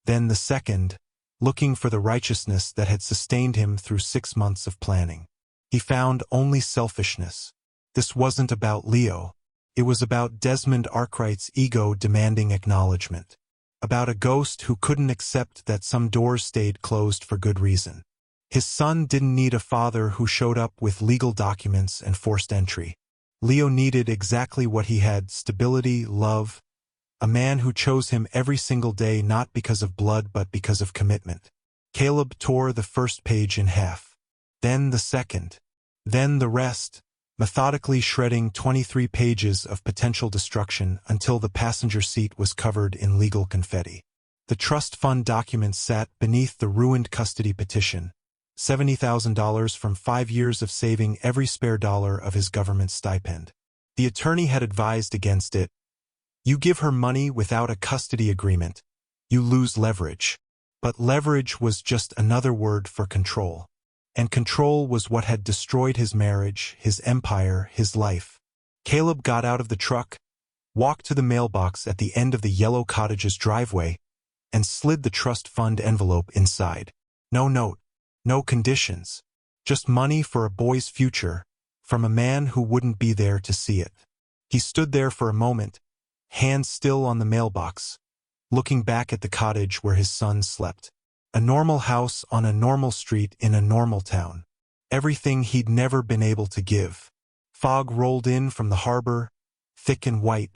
then the second, looking for the righteousness that had sustained him through 6 months of planning. He found only selfishness. This wasn't about Leo. It was about Desmond Arkwright's ego demanding acknowledgement. About a ghost who couldn't accept that some doors stayed closed for good reason. His son didn't need a father who showed up with legal documents and forced entry. Leo needed exactly what he had: stability, love, a man who chose him every single day not because of blood but because of commitment. Caleb tore the first page in half. then the second, then the rest, methodically shredding 23 pages of potential destruction until the passenger seat was covered in legal confetti. The trust fund documents sat beneath the ruined custody petition, $70,000 from 5 years of saving every spare dollar of his government stipend. The attorney had advised against it. You give her money without a custody agreement, you lose leverage. But leverage was just another word for control. And control was what had destroyed his marriage, his empire, his life. Caleb got out of the truck, walked to the mailbox at the end of the yellow cottage's driveway, and slid the trust fund envelope inside. No note, no conditions, just money for a boy's future, from a man who wouldn't be there to see it. He stood there for a moment, hands still on the mailbox, looking back at the cottage where his son slept. A normal house on a normal street in a normal town. Everything he'd never been able to give. Fog rolled in from the harbor, thick and white,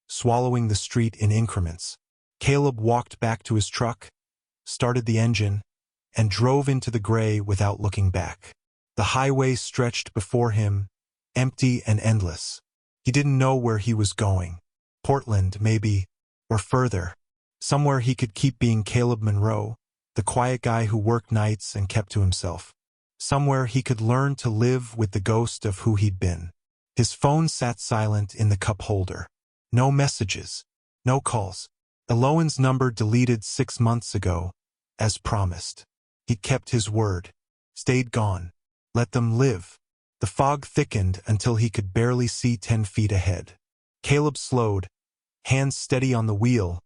swallowing the street in increments. Caleb walked back to his truck, started the engine, and drove into the gray without looking back. The highway stretched before him, empty and endless. He didn't know where he was going. Portland, maybe, or further. Somewhere he could keep being Caleb Monroe, the quiet guy who worked nights and kept to himself. Somewhere he could learn to live with the ghost of who he'd been. His phone sat silent in the cup holder. No messages. No calls. Eloan's number deleted 6 months ago, as promised. He'd kept his word. Stayed gone. Let them live. The fog thickened until he could barely see 10 feet ahead. Caleb slowed, hands steady on the wheel,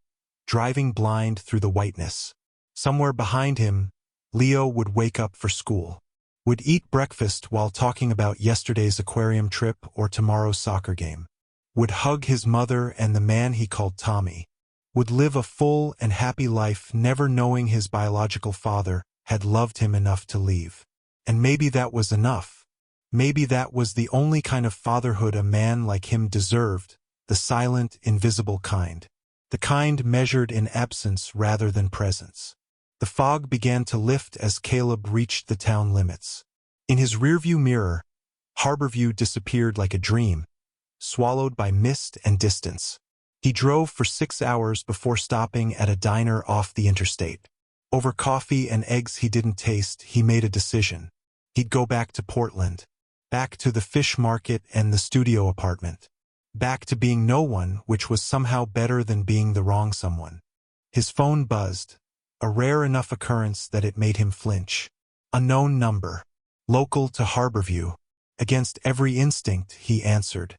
driving blind through the whiteness. Somewhere behind him, Leo would wake up for school. Would eat breakfast while talking about yesterday's aquarium trip or tomorrow's soccer game. Would hug his mother and the man he called Tommy. Would live a full and happy life never knowing his biological father had loved him enough to leave. And maybe that was enough. Maybe that was the only kind of fatherhood a man like him deserved, the silent, invisible kind. The kind measured in absence rather than presence. The fog began to lift as Caleb reached the town limits. In his rearview mirror, Harborview disappeared like a dream, swallowed by mist and distance. He drove for 6 hours before stopping at a diner off the interstate. Over coffee and eggs he didn't taste, he made a decision. He'd go back to Portland, back to the fish market and the studio apartment, back to being no one, which was somehow better than being the wrong someone. His phone buzzed, a rare enough occurrence that it made him flinch. Unknown number, local to Harborview. Against every instinct, he answered.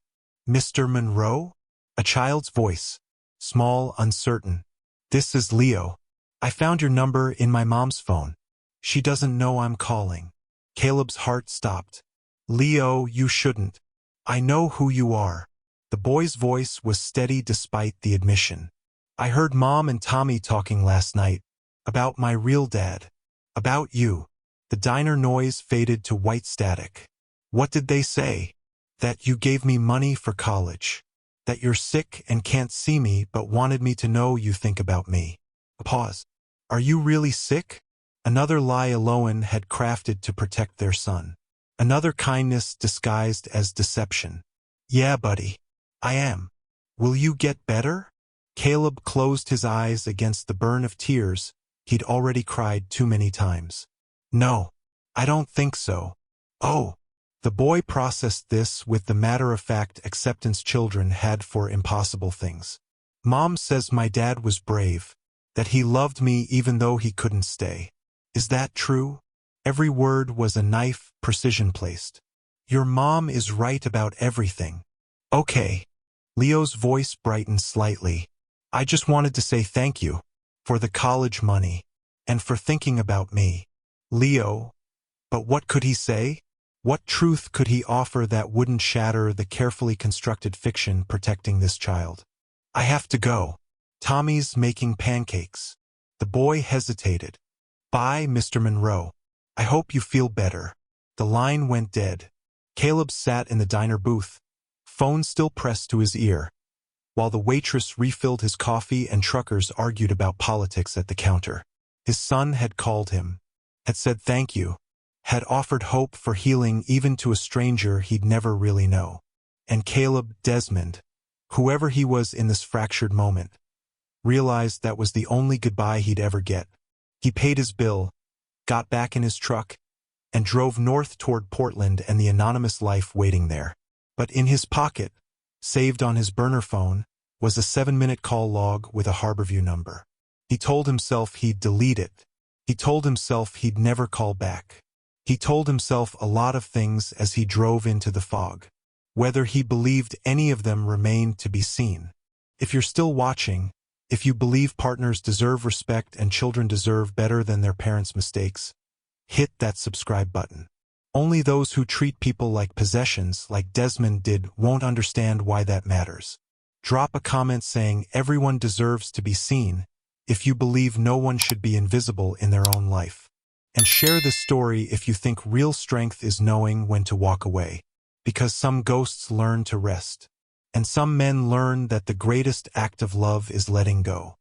Mr. Monroe? A child's voice, small, uncertain. This is Leo. I found your number in my mom's phone. She doesn't know I'm calling. Caleb's heart stopped. Leo, you shouldn't. I know who you are. The boy's voice was steady despite the admission. I heard Mom and Tommy talking last night. About my real dad. About you. The diner noise faded to white static. What did they say? That you gave me money for college. That you're sick and can't see me but wanted me to know you think about me. A pause. Are you really sick? Another lie Eloan had crafted to protect their son. Another kindness disguised as deception. Yeah, buddy. I am. Will you get better? Caleb closed his eyes against the burn of tears he'd already cried too many times. No, I don't think so. Oh. The boy processed this with the matter-of-fact acceptance children had for impossible things. Mom says my dad was brave, that he loved me even though he couldn't stay. Is that true? Every word was a knife, precision-placed. Your mom is right about everything. Okay. Leo's voice brightened slightly. I just wanted to say thank you. For the college money. And for thinking about me. Leo. But what could he say? What truth could he offer that wouldn't shatter the carefully constructed fiction protecting this child? I have to go. Tommy's making pancakes. The boy hesitated. Bye, Mr. Monroe. I hope you feel better. The line went dead. Caleb sat in the diner booth, phone still pressed to his ear, while the waitress refilled his coffee and truckers argued about politics at the counter. His son had called him, had said thank you, had offered hope for healing even to a stranger he'd never really know. And Caleb, Desmond, whoever he was in this fractured moment, realized that was the only goodbye he'd ever get. He paid his bill, got back in his truck, and drove north toward Portland and the anonymous life waiting there. But in his pocket, saved on his burner phone, was a 7-minute call log with a Harborview number. He told himself he'd delete it. He told himself he'd never call back. He told himself a lot of things as he drove into the fog. Whether he believed any of them remained to be seen. If you're still watching, if you believe partners deserve respect and children deserve better than their parents' mistakes, hit that subscribe button. Only those who treat people like possessions, like Desmond did, won't understand why that matters. Drop a comment saying everyone deserves to be seen if you believe no one should be invisible in their own life. And share this story if you think real strength is knowing when to walk away. Because some ghosts learn to rest. And some men learn that the greatest act of love is letting go.